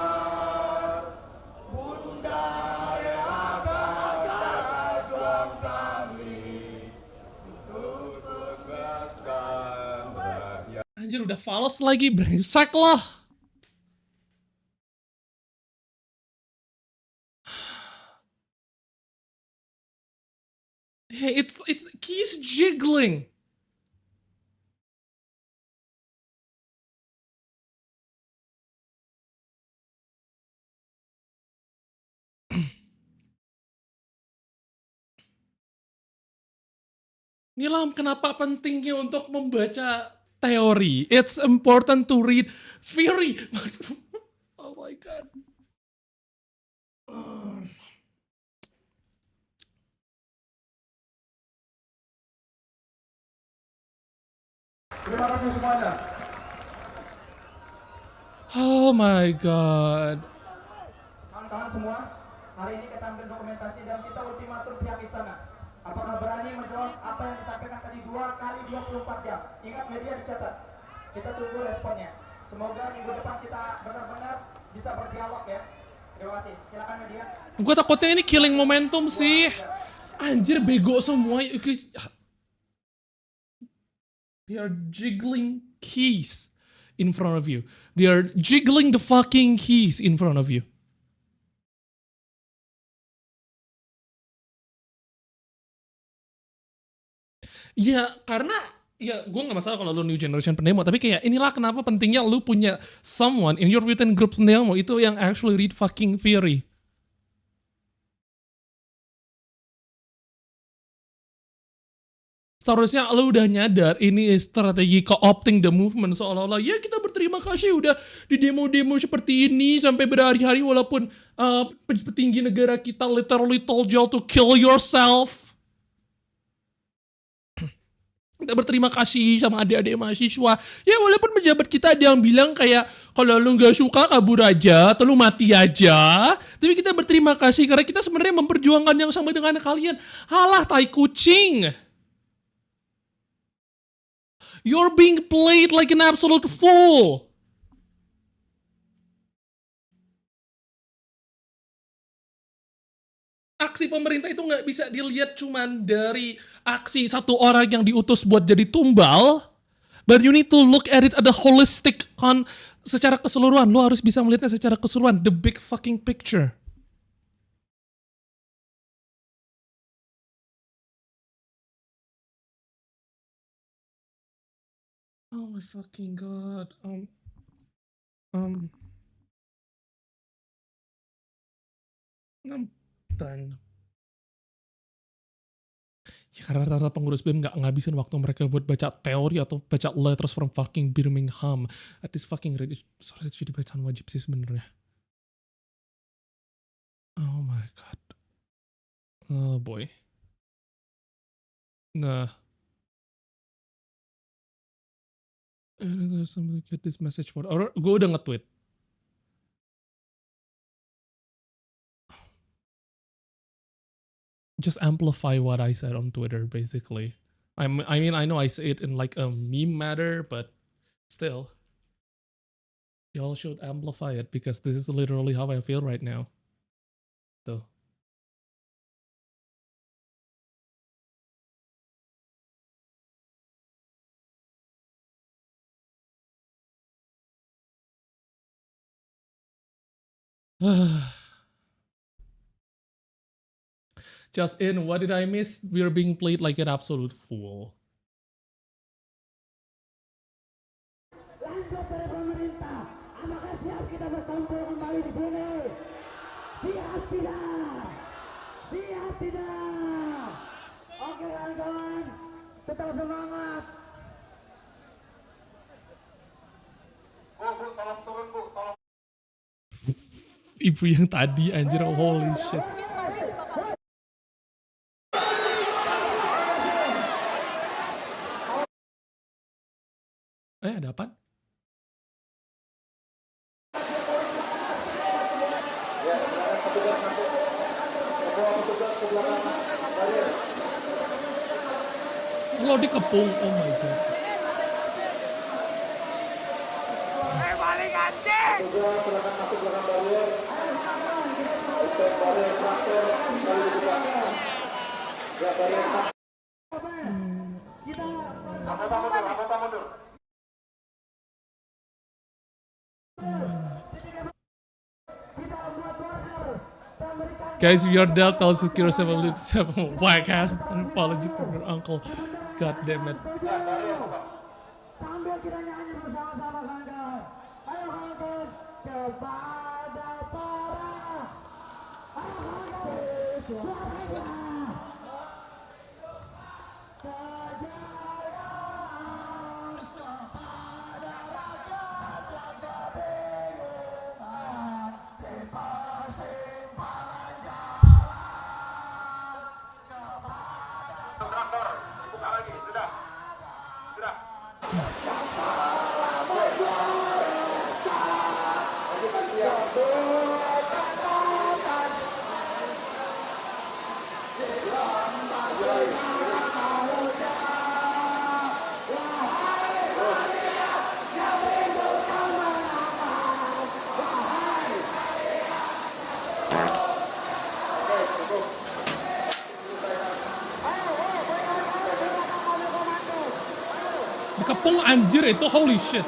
Bunda relakan bakal juang kami untuk bebaskan rakyat. Anjir udah fals lagi, brengsek lah. Hey, it's keys jiggling. Nilam, kenapa pentingnya untuk membaca teori? It's important to read theory. Oh my god. Terima kasih semuanya. Oh my god. Kawan-kawan semua, hari ini kita ambil dokumentasi dan kita ultimatum pihak istana. Apakah berani menjawab apa yang disampaikan tadi 2 kali 24 jam? Ingat media dicatat. Kita tunggu responnya. Semoga minggu depan kita benar-benar bisa berdialog ya. Terima kasih. Silakan media. Gue takutnya ini killing momentum sih. Anjir bego semua. They are jiggling keys in front of you. They are jiggling the fucking keys in front of you. Ya karena ya gue nggak masalah kalau lu new generation pendemo, tapi kayak inilah kenapa pentingnya lu punya someone in your written group pendemo itu yang actually read fucking theory. Seharusnya lo udah nyadar ini strategi co-opting the movement, seolah-olah ya kita berterima kasih udah di demo-demo seperti ini sampai berhari-hari walaupun petinggi negara kita literally told you to kill yourself. Kita berterima kasih sama adik-adik mahasiswa. Ya walaupun pejabat kita ada yang bilang kayak kalau lu nggak suka kabur aja atau lu mati aja. Tapi kita berterima kasih karena kita sebenarnya memperjuangkan yang sama dengan kalian. Halah tai kucing. You're being played like an absolute fool. Aksi pemerintah itu nggak bisa dilihat cuman dari aksi satu orang yang diutus buat jadi tumbal. But you need to look at it at the holistic secara keseluruhan. Lo harus bisa melihatnya secara keseluruhan. The big fucking picture. Oh my fucking god. I'm done. Ya karena rata-rata pengurus BEM nggak ngabisin waktu mereka buat baca teori atau baca letters from fucking Birmingham. At this fucking rate, sorry itu jadi bacaan wajib sih sebenarnya. Oh my god. Oh boy. Nah. There's somebody get this message for. Or gue udah nge-tweet. Just amplify what I said on Twitter, basically. I mean, I know I say it in like a meme matter, but still. Y'all should amplify it because this is literally how I feel right now. Tuh. Just in, what did I miss? We're being played like an absolute fool. Lanjut dari pemerintah. Apakah siap kita bertempur kembali di sini? Siap tidak? Siap tidak? Oke kawan-kawan, tetap semangat. Bu, tolong turun bu, tolong. Ibu yang tadi anjir, holy shit. Ada apaan? Lo dikepung, oh my god. Balik anjing! Silakan masuk belakang barier. Untuk barier traktor kembali dibuka. Ya barier traktor. Anggota mundur. Guys, if you're dead, tell Secure 7 Luke 7 whack ass an apology from your uncle. God damn it. Sambil kita nyanyi bersama-sama kawan-kawan. Ayo kawan-kawan, kepada para. Ayo kawan-kawan, suaranya. Kejayaan kepada rakyat yang kebingungan di persimpangan jalan. Traktor, buka lagi, sudah. Dikepung anjir itu, holy shit.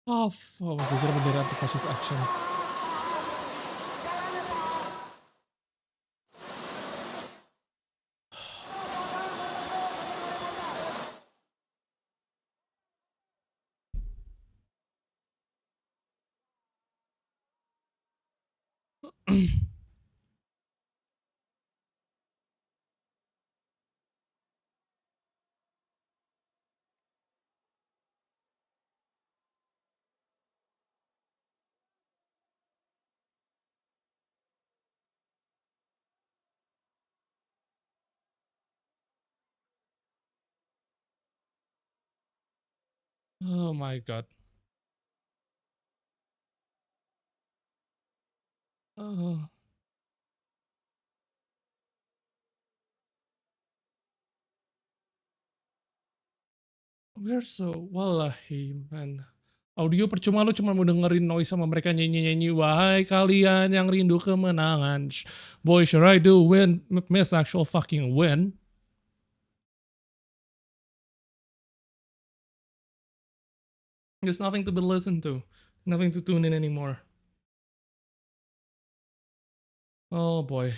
Oh, oh my god, bendera anti-fascist action. Oh my god. Oh. We're so wallahi, man. Audio percuma, lu cuma mau dengerin noise sama mereka nyanyi-nyanyi. Wahai kalian yang rindu kemenangan. Boy, should I do win? Miss actual fucking win. There's nothing to be listened to. Nothing to tune in anymore. Oh boy.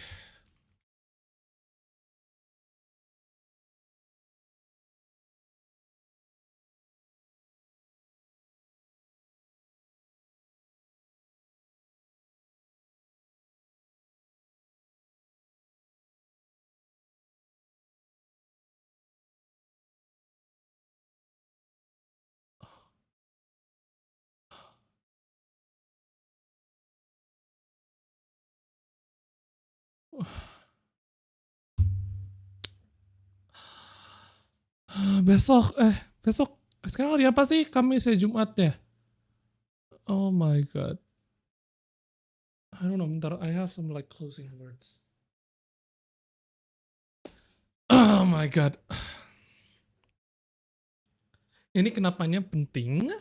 Besok sekarang hari apa sih? Kamis ya, Jumat ya? Oh my god. I don't know, bentar, I have some like closing words. Oh my god. Ini kenapanya penting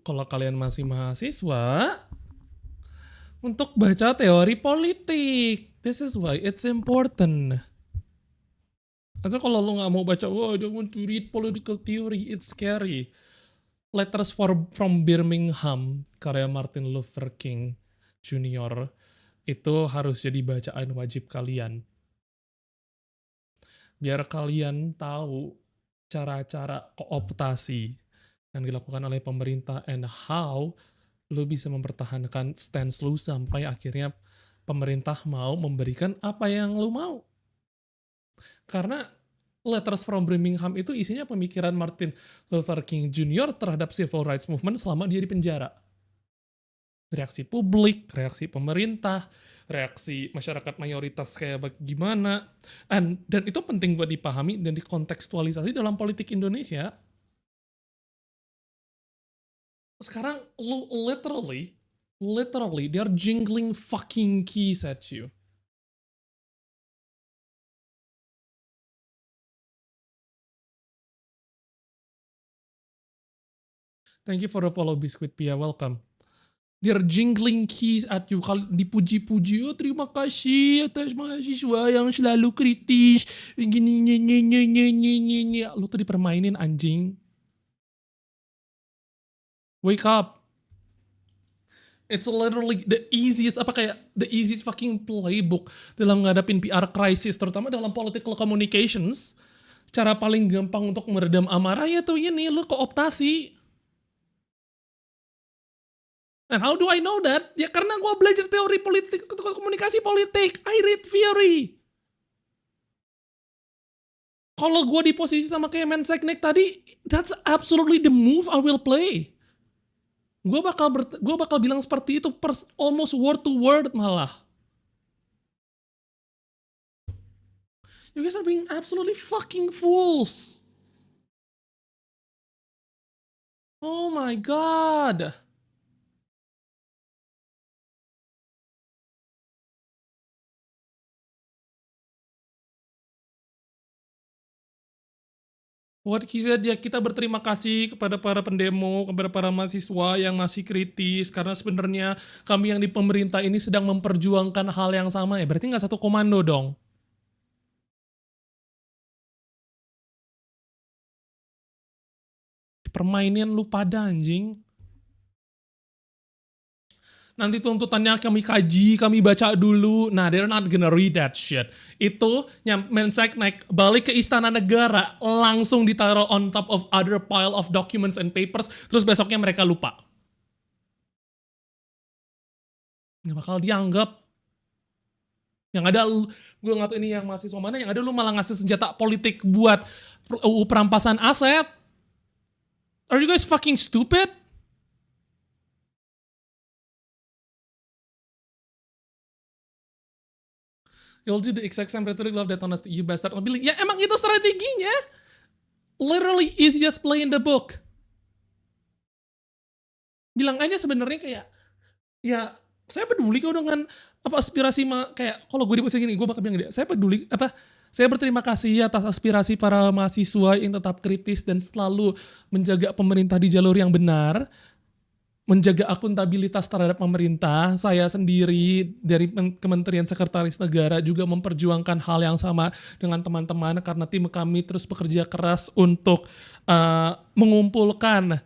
kalau kalian masih mahasiswa untuk baca teori politik. This is why it's important. Atau kalau lu nggak mau baca, I don't want to read political theory, it's scary. Letters from Birmingham, karya Martin Luther King Jr. itu harus jadi bacaan wajib kalian. Biar kalian tahu cara-cara kooptasi yang dilakukan oleh pemerintah and how lu bisa mempertahankan stance lu sampai akhirnya pemerintah mau memberikan apa yang lu mau. Karena Letters from Birmingham itu isinya pemikiran Martin Luther King Jr. terhadap civil rights movement selama dia di penjara. Reaksi publik, reaksi pemerintah, reaksi masyarakat mayoritas kayak bagaimana. Dan itu penting buat dipahami dan dikontekstualisasi dalam politik Indonesia. Sekarang lu literally, they're jingling fucking keys at you. Thank you for the follow, Biscuit Pia. Welcome. They're jingling keys at you. Kalau dipuji-puji, oh terima kasih atas mahasiswa yang selalu kritis. Gini, nye. Lu tuh dipermainin, anjing. Wake up. It's literally the easiest fucking playbook dalam ngadapin PR crisis, terutama dalam political communications. Cara paling gampang untuk meredam amarah ya tuh ini, lu kooptasi. And how do I know that? Ya karena gue belajar teori politik, komunikasi politik. I read theory. Kalau gue di posisi sama kayak Menseknek tadi, that's absolutely the move I will play. Gue bakal bilang seperti itu almost word to word malah. You guys are being absolutely fucking fools. Oh my god. What he said, ya kita berterima kasih kepada para pendemo, kepada para mahasiswa yang masih kritis, karena sebenarnya kami yang di pemerintah ini sedang memperjuangkan hal yang sama. Ya berarti nggak satu komando dong. Permainin lu pada, anjing. Nanti tuntutannya kami kaji, kami baca dulu. Nah, they're not gonna read that shit. Itu Menseknek balik ke istana negara, langsung ditaruh on top of other pile of documents and papers, terus besoknya mereka lupa. Nggak bakal dianggap. Yang ada, gue nggak tahu ini yang mahasiswa mana, yang ada lu malah ngasih senjata politik buat perampasan aset. Are you guys fucking stupid? You'll do the exact same rhetoric, love that honesty, you bastard. Bilang, ya emang itu strateginya. Literally easiest play in the book. Bilang aja sebenarnya kayak, ya saya peduli kok dengan apa aspirasi kayak kalau gue di posisi gini, gue bakal bilang gini, saya peduli apa Saya berterima kasih atas aspirasi para mahasiswa yang tetap kritis dan selalu menjaga pemerintah di jalur yang benar, menjaga akuntabilitas terhadap pemerintah. Saya sendiri dari Kementerian Sekretaris Negara juga memperjuangkan hal yang sama dengan teman-teman karena tim kami terus bekerja keras untuk mengumpulkan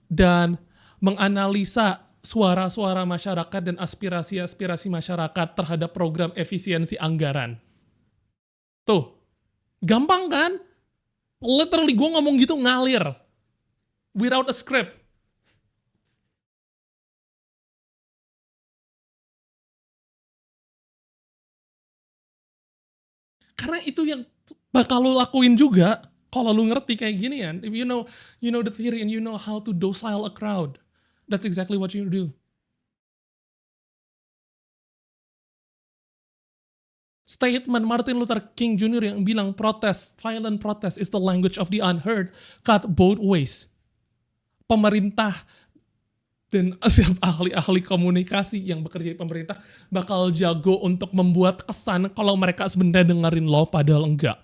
dan menganalisa suara-suara masyarakat dan aspirasi-aspirasi masyarakat terhadap program efisiensi anggaran. Tuh, gampang kan? Literally gue ngomong gitu ngalir. Without a script. Karena itu yang bakal lo lakuin juga kalau lo ngerti kayak gini kan. If you know the theory and you know how to docile a crowd. That's exactly what you do. Statement Martin Luther King Jr. yang bilang violent protest is the language of the unheard, cut both ways. Pemerintah dan ahli-ahli komunikasi yang bekerja di pemerintah bakal jago untuk membuat kesan kalau mereka sebenarnya dengerin lo padahal enggak.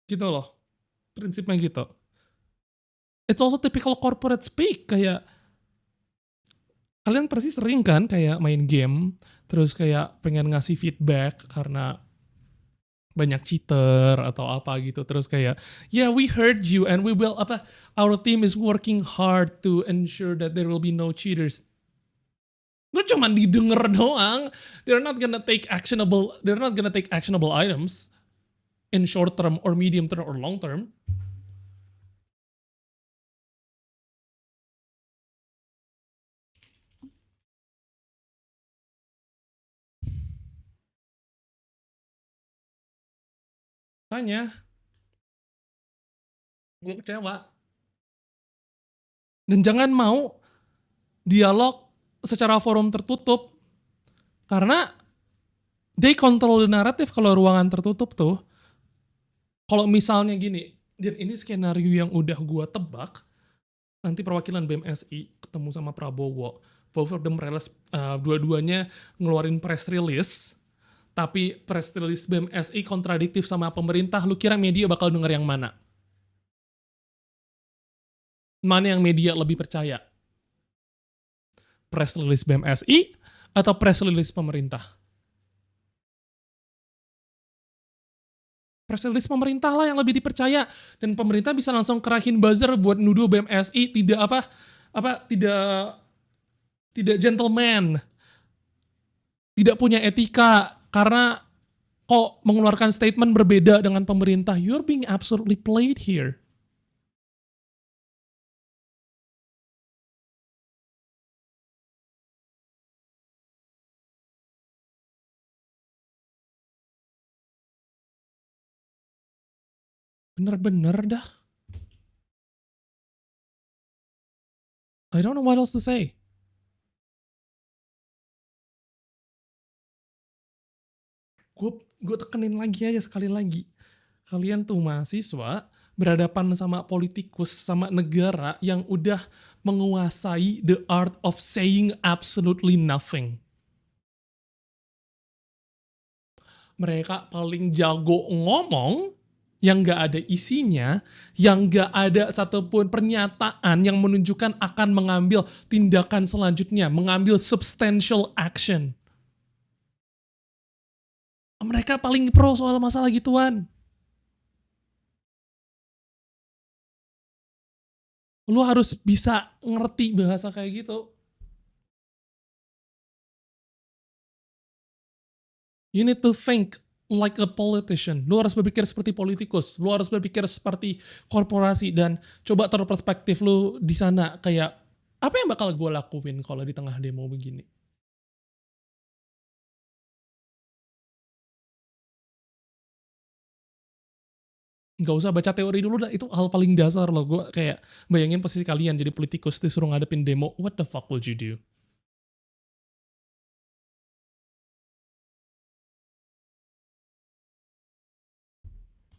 Gitu loh. Prinsipnya gitu. It's also typical corporate speak. Kayak, kalian pasti sering kan kayak main game, terus kayak pengen ngasih feedback karena banyak cheater atau apa gitu. Terus kayak, yeah we heard you and our team is working hard to ensure that there will be no cheaters. Lu cuman didengar doang. They're not gonna take actionable items in short term or medium term or long term. Makanya gue kecewa. Dan jangan mau dialog secara forum tertutup. Karena they control the narrative kalau ruangan tertutup tuh. Kalau misalnya gini, dan ini skenario yang udah gue tebak, nanti perwakilan BMSI ketemu sama Prabowo, both of them dua-duanya ngeluarin press release, tapi press release BMSI kontradiktif sama pemerintah, lu kira media bakal denger yang mana? Mana yang media lebih percaya? Press release BMSI atau press release pemerintah? Press release pemerintah lah yang lebih dipercaya, dan pemerintah bisa langsung kerahin buzzer buat nuduh BMSI tidak gentleman, tidak punya etika karena kok mengeluarkan statement berbeda dengan pemerintah. You're being absolutely played here. Bener-bener dah. I don't know what else to say. Gue tekenin lagi aja sekali lagi. Kalian tuh mahasiswa berhadapan sama politikus, sama negara yang udah menguasai the art of saying absolutely nothing. Mereka paling jago ngomong yang gak ada isinya, yang gak ada satupun pernyataan yang menunjukkan akan mengambil tindakan selanjutnya, mengambil substantial action. Mereka paling pro soal masalah gituan. Lu harus bisa ngerti bahasa kayak gitu. You need to think like a politician. Lu harus berpikir seperti politikus. Lu harus berpikir seperti korporasi. Dan coba taruh perspektif lu di sana. Kayak, apa yang bakal gue lakuin kalau di tengah demo begini? Nggak usah baca teori dulu dah. Itu hal paling dasar loh. Gue kayak bayangin posisi kalian jadi politikus disuruh ngadepin demo. What the fuck would you do?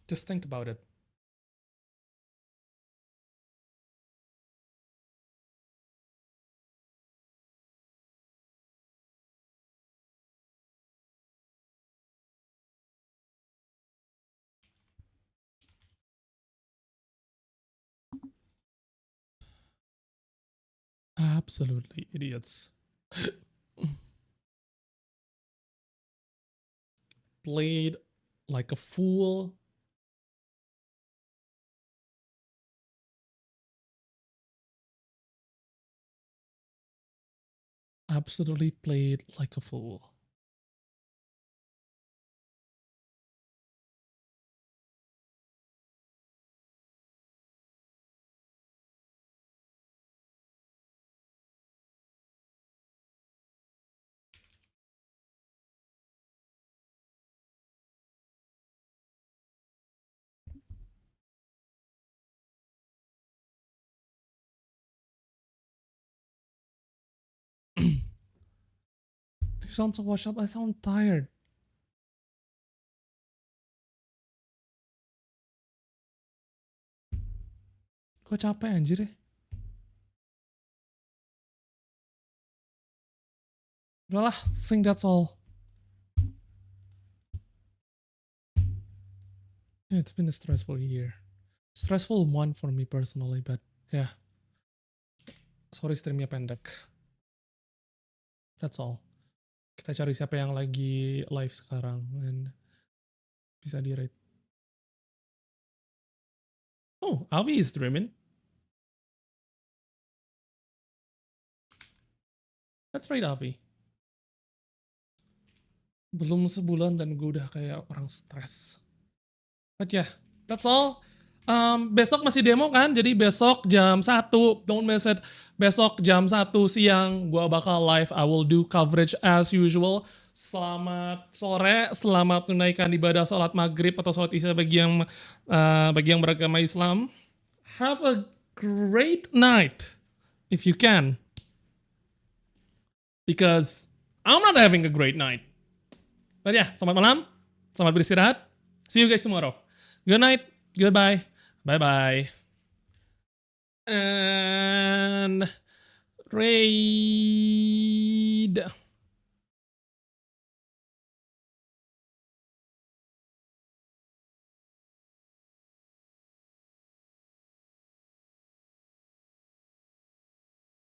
Just think about it. Absolutely idiots. Played like a fool. Absolutely played like a fool. You sound so washed up. I sound tired. Gue capek anjir ya. Well, I think that's all. Yeah, it's been a stressful year. Stressful one for me personally, but yeah. Sorry streamnya pendek. That's all. Kita cari siapa yang lagi live sekarang and bisa di rate. Oh, Avi is streaming. Let's rate Avi. Belum sebulan dan gue udah kayak orang stres. But yeah, that's all. Besok masih demo kan, jadi besok jam 1, don't miss it. Besok jam 1 siang gue bakal live, I will do coverage as usual. Selamat sore, selamat tunaikan ibadah sholat maghrib atau sholat isya bagi yang beragama Islam. Have a great night, if you can. Because I'm not having a great night. But yeah, selamat malam, selamat beristirahat. See you guys tomorrow. Good night, goodbye, bye-bye. And raid.